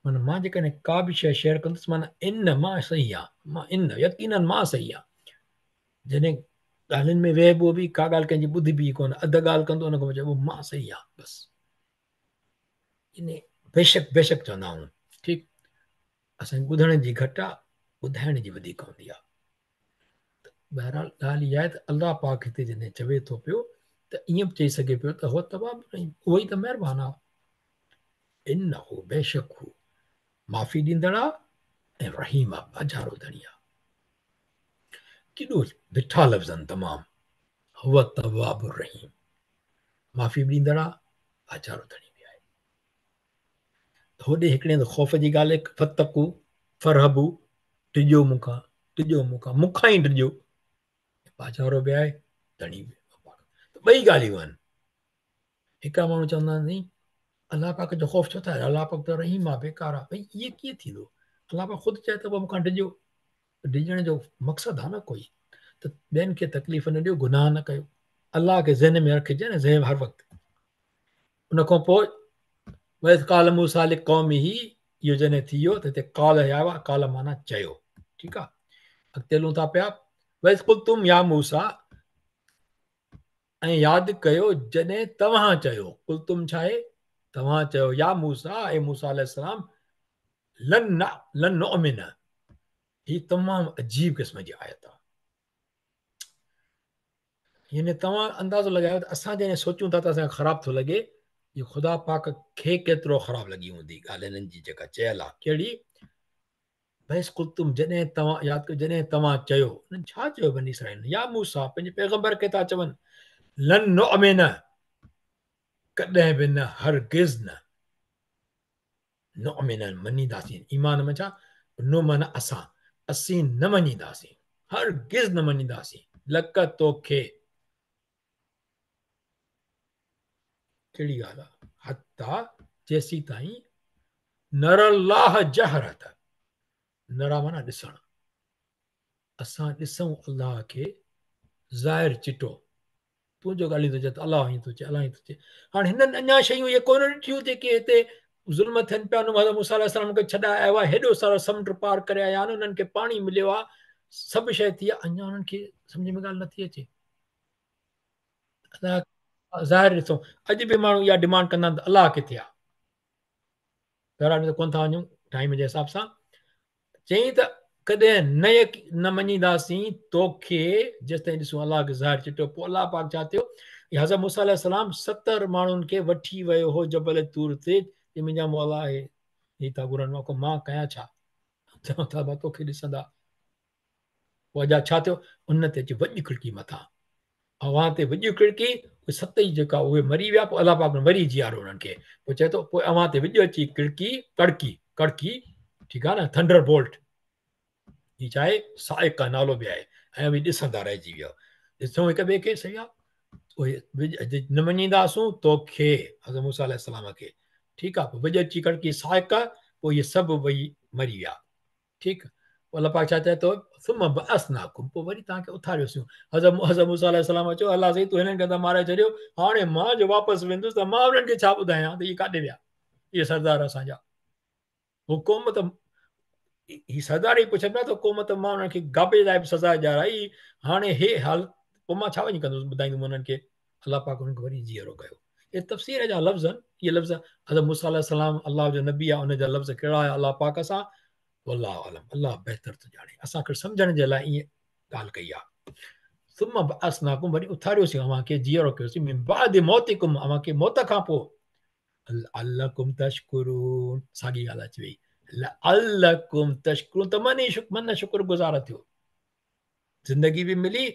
माना मां जेकॾहिं का बि शइ शेयर कंदुसि माना इन मां सही आहे, मां इन यकीनन मां सही आहे। जॾहिं ॻाल्हियुनि में वेहबो बि का ॻाल्हि कंहिंजी ॿुधी बि कोन, अधु ॻाल्हि कंदो उन खां चइबो मां सही आहे बसि। इन बेशक बेशक चवंदा आहियूं, ठीकु। असांजी ॿुधण जी घटि आहे, ॿुधाइण जी वधीक हूंदी आहे। बहरहाल ॻाल्हि इहा आहे त अलाह पाक हिते जॾहिं चवे थो पियो त ईअं बि चई सघे पियो त हो तबाह बि रही, उहो ई त महिरबानी आहे। इन हो बेशक हू माफ़ी ॾींदड़ आहे ऐं रहीम आहे, बाज़ारो धणी आहे। केॾो मिठा लफ़्ज़ आहिनि तमामु। हुव तवाब रहीम, माफ़ी ॾींदड़ आहे, बाज़ारो धणी बि आहे। होॾे हिकिड़े हंधि ख़ौफ़ जी ॻाल्हि आहे, फतकू फरहबू, टिजो मूंखां, टिजो मूंखां ई टिजो, बाज़ारो बि आहे, धणी बि। ॿई ॻाल्हियूं आहिनि। हिकिड़ा माण्हू चवंदा आहिनि अलाह पाक जो ख़ौफ़ छो था, अलाह पाक त रहीम आहे, बेकार आहे। भई इहे कीअं थींदो? अलाह पाक ख़ुदि चए थो पोइ मूंखां डिॼो। डिॼण जो मक़सदु आहे न कोई, त ॿियनि खे तकलीफ़ न ॾियो, गुनाह न कयो। अलाह खे ज़हन में रखिजे न, ज़हन हर वक़्तु। उन खां पोइ वैस काल मूसा क़ौम ई इहो जॾहिं थी वियो त हिते काल आयो आहे, काल माना चयो, ठीकु आहे। अॻिते हलूं था पिया, वैस कुल तुम या मूसा, ऐं यादि कयो जॾहिं तव्हां चयो, कुल तुम छा आहे, तव्हां चयो, या मूसा, ऐं मूसा अलैहिस्सलाम, लन नुमिन, ही तमामु अजीब क़िस्म जी आयत आहे। यानी तव्हां अंदाज़ो लॻायो त असां जॾहिं सोचूं था त असांखे ख़राबु थो लॻे, इहो ख़ुदा पाक खे केतिरो ख़राबु लॻी हूंदी ॻाल्हि हिननि जी जेका चयल आहे। कहिड़ी? बस कुल तुम जॾहिं तव्हां यादि कयो जॾहिं तव्हां चयो, छा चयो बनी इसराईल, या मूसा, पंहिंजे पैगंबर खे था चवनि, लन नुमिन, कॾहिं बि न, हरगिज़ न, नुमिन मञीदासीं। ईमान में छा? नो माना असां, असीं न मञीदासीं, हरगिज़ न मञीदासीं, लक तोखे। कहिड़ी ॻाल्हि आहे? हता जेसीं ताईं नरल्लाह जहरत, नरा माना ॾिसणु, असां ॾिसूं अलाह खे ज़ाहिर चिटो। तुंहिंजो ॻाल्हि थो चए त अलाह ई थो चए, अलाह ई थो चए। हाणे हिननि अञा शयूं इहे कोन ॾिठियूं जेके हिते ज़ुल्म थियनि पिया। मूसा अलैहिस्सलाम खे छॾाए आयो आहे, हेॾो सारो समुंड पार करे आया आहिनि, उन्हनि खे पाणी मिलियो आहे, सभु शइ थी आहे, अञा उन्हनि खे सम्झ में ॻाल्हि नथी अचे। ज़ाहिर ॾिसूं, अॼु बि माण्हू इहा डिमांड कंदा आहिनि त अलाह किथे आहे। बहिराणे कोन था वञूं टाइम जे हिसाब सां। चई त कॾहिं न मञीदासीं तोखे जेसिताईं ॾिसूं अलाह खे ज़ाहिर चिटो। पोइ अलाह पाक छा थियो, हज़रत मूसा अलैहिस्सलाम 70 माण्हुनि खे वठी वियो हो जबल तूर ते, मुंहिंजा मौला आहे ही था घुरनि, मां कयां छा? चवनि था मां तोखे ॾिसंदा। पोइ अॼु छा थियो, उन ते अची वॾी खिड़की मथां, हवा ते वॾी खिड़की, 7 ई जेका उहे मरी विया। पोइ अलाह पाक वरी जीआरो उन्हनि खे। पोइ चए थो पोइ अवां ते विझो अची खिड़की, कड़की, ठीकु आहे न, थंडर बोल्ट। ही छा आहे? साइक आहे, नालो बि आहे। ऐं बि ॾिसंदा रहिजी वियो, ॾिसूं हिक ॿिए खे, सही आहे। उहे न मञीदासूं तोखे, हज़रत मूसा अलैहिस्सलाम खे, ठीकु आहे। पोइ विझ अची कड़की साइक, पोइ इहे सभु वही मरी विया, ठीकु। पोइ अलाह पाक छा चए थो, सुम बअसनाकुम, पोइ वरी तव्हांखे उथारियोसीं। हज़रत मूसा अलैहिस्सलाम चयो, अलाह साईं तूं हिननि खे त मारे छॾियो, हाणे मां जो वापसि वेंदुसि त मां उन्हनि खे छा ॿुधायां त इहे काॾे विया, इहे सरदार असांजा। हुकुम त ही सरदार ई पुछनि पिया त हुकुम त मां उन्हनि खे गाबे लाइ बि सज़ा ॾियाराई, हाणे हे हाल, पोइ मां छा वञी कंदुसि ॿुधाईंदुमि उन्हनि खे। अलाह पाक उन्हनि खे वरी जीअरो कयो। इहे तफ़सीर जा लफ़्ज़ आहिनि। इहे लफ़्ज़ हज़रत मूसा अलैहिस्सलाम अलाह जो नबी आहे, उनजा लफ़्ज़ कहिड़ा आहे अलाह पाक सां, अलाह आलम, अलाह बहितर थो ॼाणे। असांखे सम्झण जे लाइ ईअं ॻाल्हि कई आहे। सुम बअसनाकुम, वरी उथारियोसीं अव्हांखे, जीअरो कयोसीं, मिन बाद मौतिकुम, अव्हांखे मौत खां पोइ, लअल्लकुम तशकुरून, साॻी ॻाल्हि अची वई, लअल्लकुम तशकुरून, त मन शुक्रगुज़ार थियो। ज़िंदगी बि मिली,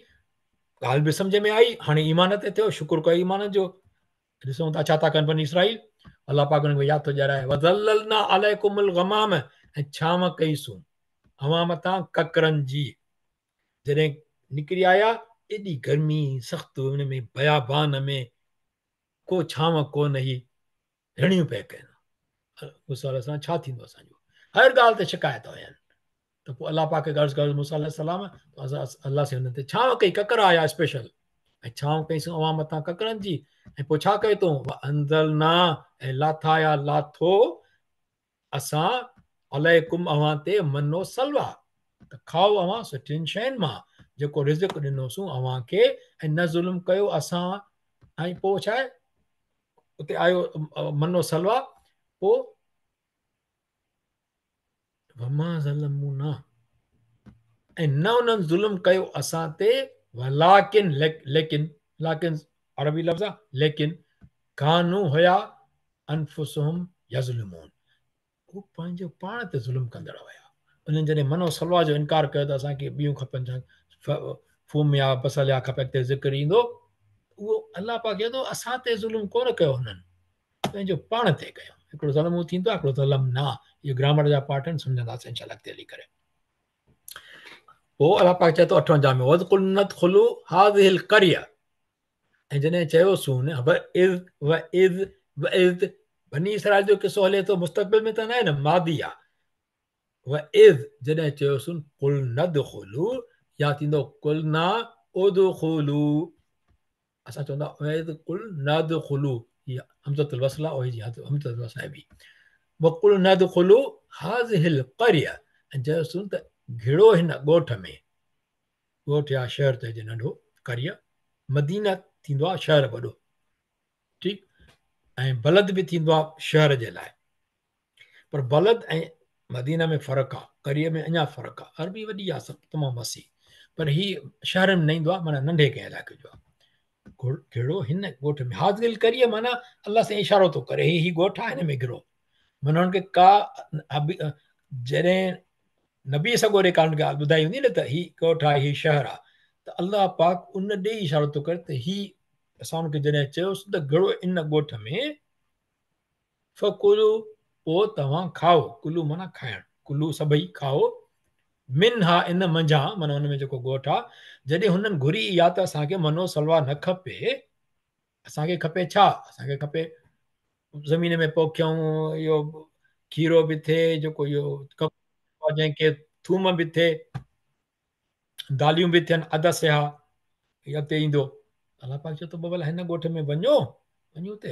ॻाल्हि बि सम्झ में आई, हाणे ईमान ते थियो, शुक्र कयो ईमान जो। ॾिसूं था छा था कनि बनी इसराईल। अलाह पाक उन्हनि खे यादि थो ॾियाराए, वज़ल्ललना अलैकुमुल गमाम, ऐं छांव कईसूं अवां मथां ककरनि जी। जॾहिं निकिरी आया, एॾी गर्मी सख़्तु, हुन में बयाबान में को छांव कोन हुई, रहिणियूं पिया कनि। मूसा अलैहिस्सलाम छा थींदो असांजो, हर ॻाल्हि ते शिकायत हुयनि। त पोइ अलाह पाक गर्ज़ कयो मूसा अलैहिस्सलाम, अलाह से हुन ते छांव कई, ककर आया स्पेशल, ऐं छांव कईसूं अवां मथां ककरनि जी। ऐं पोइ छा कयो तूं, अंदरना, ऐं लाथा या लाथो असां अलैकुम अवां ते मनो सलवा त खाओ अवां सुठियुनि शयुनि मां जेको रिज़्क़ ॾिनोसूं अवां खे ऐं न ज़ुल्म कयो असां ऐं पोइ छा आहे उते आयो मनो सलवा पोइ वमा ज़लमूना ऐं न उन्हनि ज़ुल्म कयो असां ते वलाकिन लेकिन लाकिन अरबी लफ़्ज़ आहे लेकिन कानू हुया अनफुसहुम यज़लिमून हू पंहिंजो पाण ते ज़ुल्म कंदड़ हुया उन्हनि जॾहिं मनो सलवा जो इनकार कयो त असांखे ॿियूं खपनि फूम या बसल या खपे अॻिते ज़िक्र ईंदो उहो अलाह पाक चए थो असां ते ज़ुल्म कोन कयो हुननि पंहिंजो पाण ते कयो हिकिड़ो ज़ुल्म थींदो आहे हिकिड़ो ज़ुल्म न इहो ग्रामर जा पार्ट आहिनि सम्झंदासीं इंशाअल्लाह अॻिते हली करे पोइ अलाह पाक चए थो 58 में वज़कुल नदखुलु हाज़िहिल क़रिया ऐं जॾहिं चयोसूं बनी इसराइल जो किसो हले थो मुस्तक़बिल में त न आहे न मादी आहे जॾहिं चयोसूं कुल नदखुलु या थींदो कुल ना उदखुलु असां चवंदा कुल नदखुलु इहा हमज़तुल वस्ल आहे ओही जी हमज़तुल वस्ल आहे बि वकुल नदखुलु हाज़िहिल क़रिया ऐं चयोसूं त घिड़ो हिन ॻोठ में ॻोठ या शहर चइजे नंढो करिया मदीना थींदो आहे शहर वॾो ठीकु ऐं बलद बि थींदो आहे शहर जे लाइ पर बलद ऐं मदीना में फ़र्क़ु आहे करीअ में अञा फ़र्क़ु आहे अरबी वॾी आहे सभु तमामु वसी पर हीअ शहरनि में न ईंदो आहे माना नंढे कंहिं इलाइक़े जो आहे घिड़ो हिन ॻोठ में हाज़िल करीअ माना अलाह सां इशारो थो करे हीअ ॻोठ आहे हिन में घिड़ो माना हुनखे का जॾहिं नबी सॻोरे कान ॻाल्हि ॿुधाई हूंदी न त हीअ ॻोठ आहे हीअ शहर आहे त अलाह पाक उन ॾे इशारो थो करे त हीअ असां हुनखे जॾहिं चयोसीं त घिड़ो इन ॻोठ में फ़कुलू पोइ तव्हां खाओ कुलू माना खाइणु कुलू सभई खाओ मिन हा इन मंझां माना हुन में जेको ॻोठ आहे जॾहिं हुननि घुरी या त असांखे मनो सलवा न खपे असांखे खपे छा असांखे खपे ज़मीन में पोखियूं इहो खीरो बि थिए जेको इहो जंहिंखे थूम बि थिए दालियूं बि थियनि अधु सिहा अॻिते ईंदो अलाह पाक चए थो भला हिन ॻोठ में वञो उते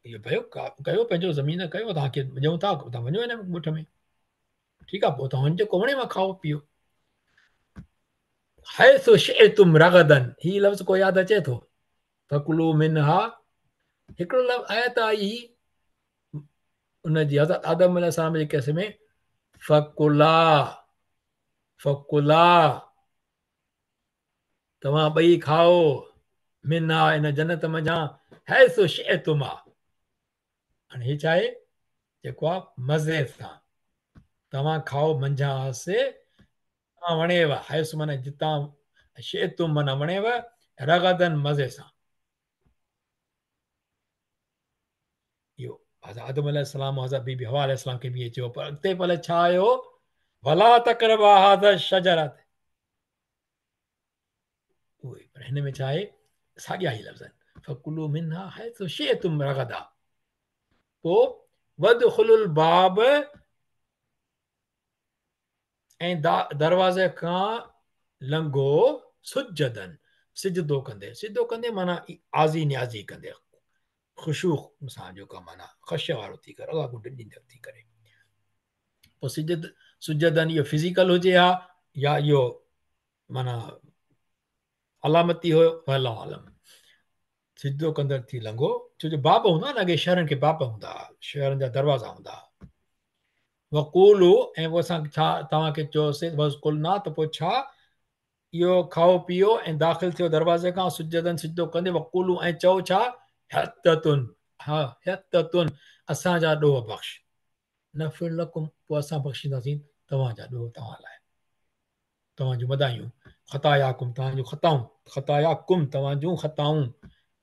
इहो भयो कयो पंहिंजो ज़मीन कयो तव्हांखे वञूं था तव्हां वञो हिन ॻोठ में ठीकु आहे पोइ तव्हां वञिजो कोणे मां खाओ पीओ हैसु शिअतुम रगदन हीअ लफ़्ज़ को यादि अचे थो फकुलू मिनहा हिकिड़ो आयत आई उनजी हज़रत आदम अलैहिस्सलाम जे केस में फकुला तव्हां ॿई खाओ मिना इन जन्नत मंझां हैसु शिअतुमा हाणे हीअ छा आहे जेको आहे मज़े सां तव्हां खाओ मंझां से तव्हां वणेव हैसु माना जितां शिअतुम माना वणेव रगदन मज़े सां इहो हज़रत आदम अलैहिस्सलाम हज़रत बीबी हवा अलैहिस्सलाम खे बि चयो पर अॻिते भले छा आयो वला तक़रबा हाज़ा शजरत उहे पर हिन में छा आहे साॻिया ई लफ़्ज़ फकुलू मिनहा हैसु शिअतुम रगदा पोइ वदखुलुल बाब ऐं दरवाज़े खां लंघो सुजदन सिजदो कंदे माना आज़ी न्याज़ी कंदे ख़ुशू सां जेको माना ख़श वारो थी करे अलाह थी करे पोइ सुजदन इहो फिज़िकल हुजे हा या इहो माना अलामती हुयो अलाह आलम सिजदो कंदड़ थी लंघो छो जो बाब हूंदा न अॻे शहरनि खे बाब हूंदा शहरनि जा दरवाज़ा हूंदा वकूलू ऐं पोइ असां छा तव्हांखे चयोसीं बसि कुल न त पोइ छा इहो खाओ पीओ ऐं दाख़िल थियो दरवाज़े खां सुजदन सिजदो कंदे वकूलू ऐं चओ छा हततुन असांजा ॾोह बख़्श नफ़िर लकुम पोइ असां बख़्शींदासीं तव्हांजा ॾोह तव्हां लाइ तव्हांजूं वधायूं ख़तायाकुम तव्हांजूं ख़तायाकुम तव्हांजूं ख़ताऊं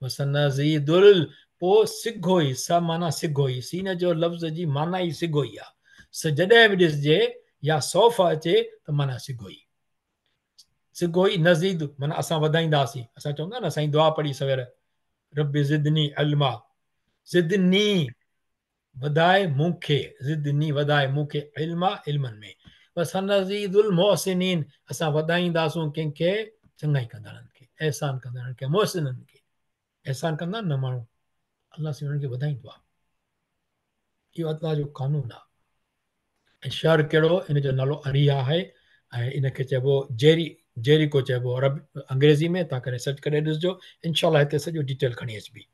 वसनज़ीदुल पोइ सिघो ई स माना सिघो ई सीन जो लफ़्ज़ जी माना ई सिघो ई आहे जॾहिं बि ॾिसजे या सौफ़ अचे त माना सिघो ई नज़ीद माना असां वधाईंदासीं असां चवंदा न साईं दुआ पढ़ी सवेर रब्बी ज़िदनी इल्मा ज़िदनी वधाए मूंखे ज़िदनी वधाए मूंखे इल्मा इल्मनि में वसनज़ीदुल मोहसिनीन असां वधाईंदासूं कंहिंखे चङाई कंदड़नि खे अहसान कंदड़नि खे मोहसिननि खे अहसान कंदा न माण्हू अलाह सां हुननि खे वधाईंदो आहे इहो अलाह जो कानून आहे ऐं शहर कहिड़ो, इन जो नालो अरिया आहे ऐं इनखे चइबो जेरिको चइबो अरब अंग्रेज़ी में। तव्हां करे सर्च करे ॾिसजो, इनशाला हिते सॼो डिटेल खणी अचिबी।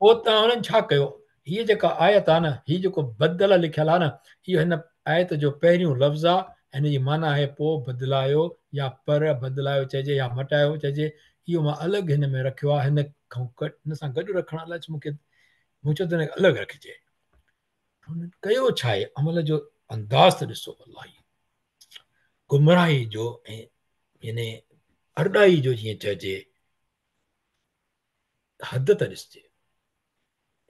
पोइ तव्हां हुननि छा कयो, हीअ जेका आयत आहे न, हीअ जेको बदल लिखियलु आहे न, इहो हिन आयत जो पहिरियों लफ़्ज़ आहे। हिन जी माना आहे पोइ बदिलायो, या पर बदिलायो चइजे, या मटायो चइजे। इहो मां अलॻि हिन में रखियो आहे, हिन खां हिन सां गॾु रखण लाइ मूंखे मूं चयो त हिनखे अलॻि रखिजे। हुननि कयो छा आहे, अमल जो अंदाज़ त ॾिसो, अलाही गुमराही जो ऐं यानी अरॾाई जो जीअं चइजे, हद त ॾिसजे।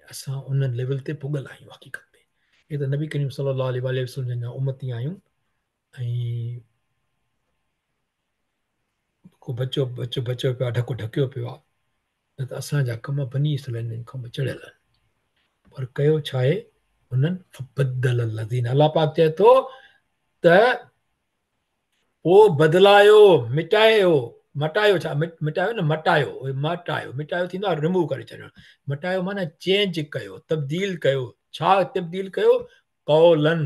असां उन लेवल ते पुगल आहियूं हक़ीक़त में। हे त नबी करीम सल्लल्लाहु अलैहि वसल्लम जा उम्मती आहियूं। ऐं को बचो बचो बचो पियो आहे, ढकु ढकियो पियो आहे, न त असांजा कम बनी इस्राएल खां चढ़ियल आहिनि। पर कयो छा आहे, हुननि बदल लज़ीन, अलाह पाक चए थो त पोइ बदिलायो, मिटायो, मटायो छा, मिटायो न, मटायो, मटायो, मिटायो थींदो आहे रिमूव करे छॾणु। मटायो माना चेंज कयो, तब्दील कयो। छा तब्दील कयो, कौलन,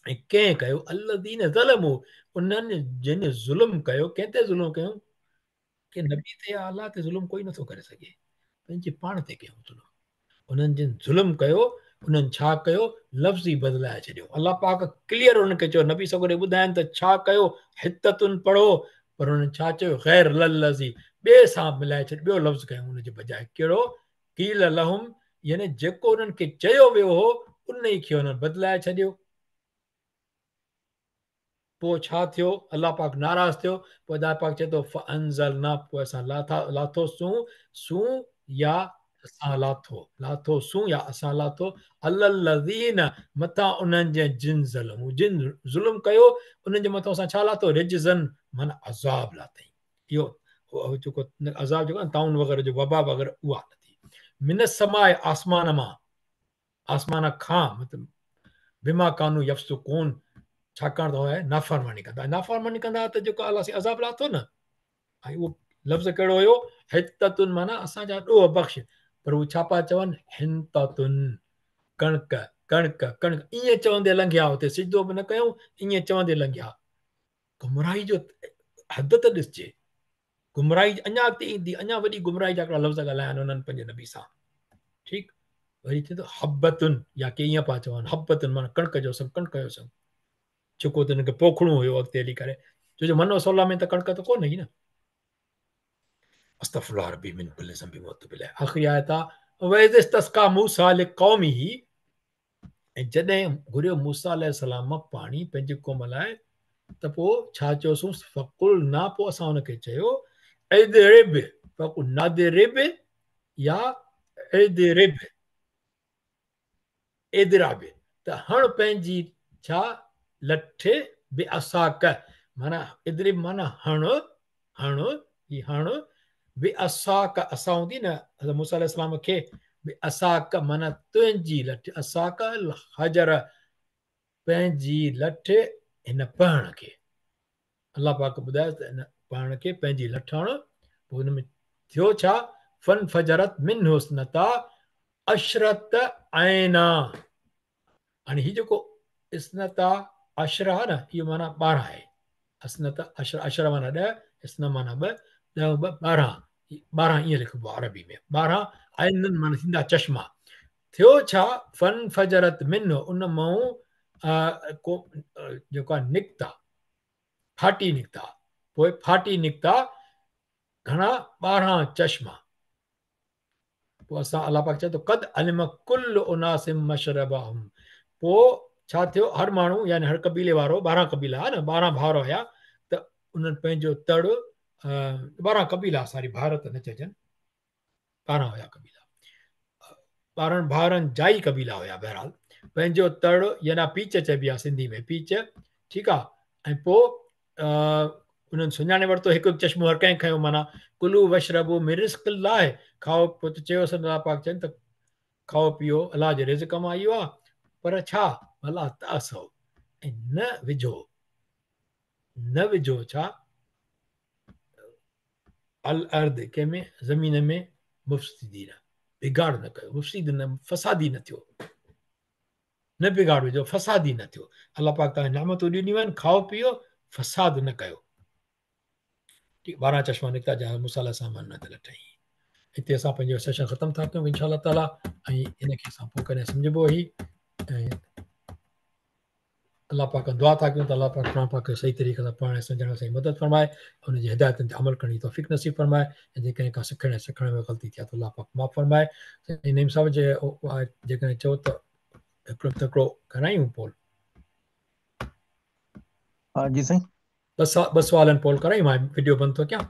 ऐं कंहिं कयो अल्लज़ीन ज़लमू, उन्हनि जिन ज़ुल्म कयो। कंहिं ते ज़ुल्म कयूं, कि नबी ते या अलाह ते ज़ुल्म कोई नथो करे सघे, पंहिंजे पाण ते कयूं ज़ुल्म। उन्हनि जिन ज़ुल्म कयो, उन्हनि छा कयो, लफ़्ज़ी बदिलाए छॾियो। अलाह पाक क्लियर उनखे चयो, नबी सगोरे ॿुधाइनि त छा कयो, हिततुन पढ़ो, पर हुननि छा चयो, ग़ैर लल्लज़ी, ॿिए सां मिलाए छॾियो, ॿियो लफ़्ज़ कयूं हुनजे बजाए। कहिड़ो, कील लहुम, यानी जेको उन्हनि खे चयो वियो हो उन ई खे हुननि बदिलाए छॾियो। पोइ छा थियो, अलाह पाक नाराज़ थियो। पोइ अलाह पाक चए थो फअंज़लना, पोइ असां लाथो सूं या असां लाथो सूं या असां लाथो अलल्लज़ीन, मथां उन्हनि जे जिन ज़ुल्म कयो, उन्हनि जे मथां असां छा लाथो, रिजज़न, माना अज़ाब लाथई। इहो जेको अज़ाब जेको आहे ताउन वग़ैरह जो वबा वग़ैरह, उहा थी मिन समाए, आसमान मां, आसमान खां, मतिलबु बिमा कानू यफ़्सुकून, छाकाणि त उहे नाफ़रमानी कंदा। नाफ़रमानी कंदा त जेको अलाह से अज़ाब लाथो न, ऐं उहो लफ़्ज़ कहिड़ो हुयो, हिततुन, माना असांजा ॾोह बख़्श। पर उहे छा पिया चवनि, हिंततुन, कणिक कणिक कणिक, ईअं चवंदे लंघिया हुते, सिजदो बि न कयूं, ईअं चवंदे लंघिया। गुमराही जो हद त ॾिसजे, गुमराही अञा अॻिते ईंदी, अञा वॾी गुमराही जा हिकिड़ा लफ़्ज़ ॻाल्हाया आहिनि उन्हनि पंहिंजे नबी सां। ठीकु, वरी चए थो हब्बतुन, या के ईअं पिया चवनि हब्बतुन, माना कणिक जो सभु, कणिक जो सभु, जेको त हिनखे पोखणो हुयो अॻिते हली करे, छो जो मनो सवला में त कणिक त कोन हुई न। अस्तग़फिरुल्लाह रब्बी मिन कुल्लि ज़ंबिन व तुब इलैहि। आख़िरी आयत आहे वइज़ इस्तस्क़ा मूसा लिक़ौमिही, ऐं जॾहिं घुरियो मूसा अलैहिस्सलाम पाणी पंहिंजी क़ौम लाइ, त पोइ छा चयोसि, फ़कुल ना, पोइ असां हुनखे चयो इदरिब, फ़कुल नदरिब, या इदरिब इदराब, त हण पंहिंजी छा, लठ बि असाक, माना इदरिब माना हण, हण, ही हण, बि असाक, असा हूंदी न मूसा अलैहिस्सलाम खे, बि असाक माना तुंहिंजी लठ, असाक हजर, पंहिंजी लठ हिन पहण खे। अलाह पाक ॿुधाए त हिन पहण खे पंहिंजी लठ हण। पोइ हुन में थियो छा, फन फजरत मिन हुस्नता अशरत ऐना, हाणे हीउ जेको इस्नता अशरा आहे न, इहो माना 12 आहे। हसनत अशरा, अशरा माना 10, इस्न माना 2, 10 ॿ 12, 12 ईअं लिखिबो आहे अरबी में। 12 ऐनन माना थींदा चश्मा। थियो छा, फन फजरत मिन, उन मां को जेको आहे निकिता, फाटी निकिता। पोइ फाटी निकिता घणा, 12 चश्मा। पोइ असां अलाह पाक चए थो कद अलिम कुल्लु उनासिम मशरबहुम, पोइ छा थियो, हर माण्हू यानी हर कबीले वारो, 12 कबीला आहे न, 12 भाउर हुया, त उन्हनि पंहिंजो तड़, 12 कबीला, सारी भारत न चइजनि, 12 हुया कबीला, 12 भाउरनि जा ई कबीला हुया। बहरहाल पंहिंजो तड़, यानी पीच चइबी आहे सिंधी में, पीच, ठीकु आहे। ऐं पोइ उन्हनि सुञाणे वरितो, हिकु चश्मो हर कंहिं खयो, माना कुलू वशरबू मिन रिज़्क़िल्लाह, खाओ। पोइ त चयोसि अलाह पाक चवनि त खाओ पीओ अलाह जे रिज़्क़ मां इहो आहे, पर छा, भला तासो, ऐं न विझो छा, अल अर्द, कंहिंमें, ज़मीन में, मुफ़्सिदीन, बिगाड़ न कयो, मुफ़्सिद न, फसादी न थियो। न बिगाड़ो जो फसाद ही न थियो अल्लाह पाक तव्हां नेमतूं ॾिनियूं आहिनि खाओ पीओ फसाद न कयो 12 चश्मा निकिता जहाँ मुसाला सामान न लटई हिते असां पंहिंजो सेशन ख़तमु था कयूं इंशा अल्लाह ताला ऐं इनखे असां पोइ कॾहिं सम्झबो ई ऐं अल्लाह पाक दुआ था कयूं त अल्लाह पाक पाण पाक सही तरीक़े सां पढ़ण सम्झण सां मदद फरमाए हुनजी हिदायतुनि ते अमल करण जी तौफ़ीक़ नसीब फरमाए ऐं जेकॾहिं का सिखण में ग़लती थिया त अल्लाह पाक माफ़ फरमाए नेम साहिब जे जेकॾहिं चओ त हिकिड़ो तकिड़ो करायूं पोल जी साईं ॿ सवालनि पोल करायूं मां वीडियो बंदि थो कयां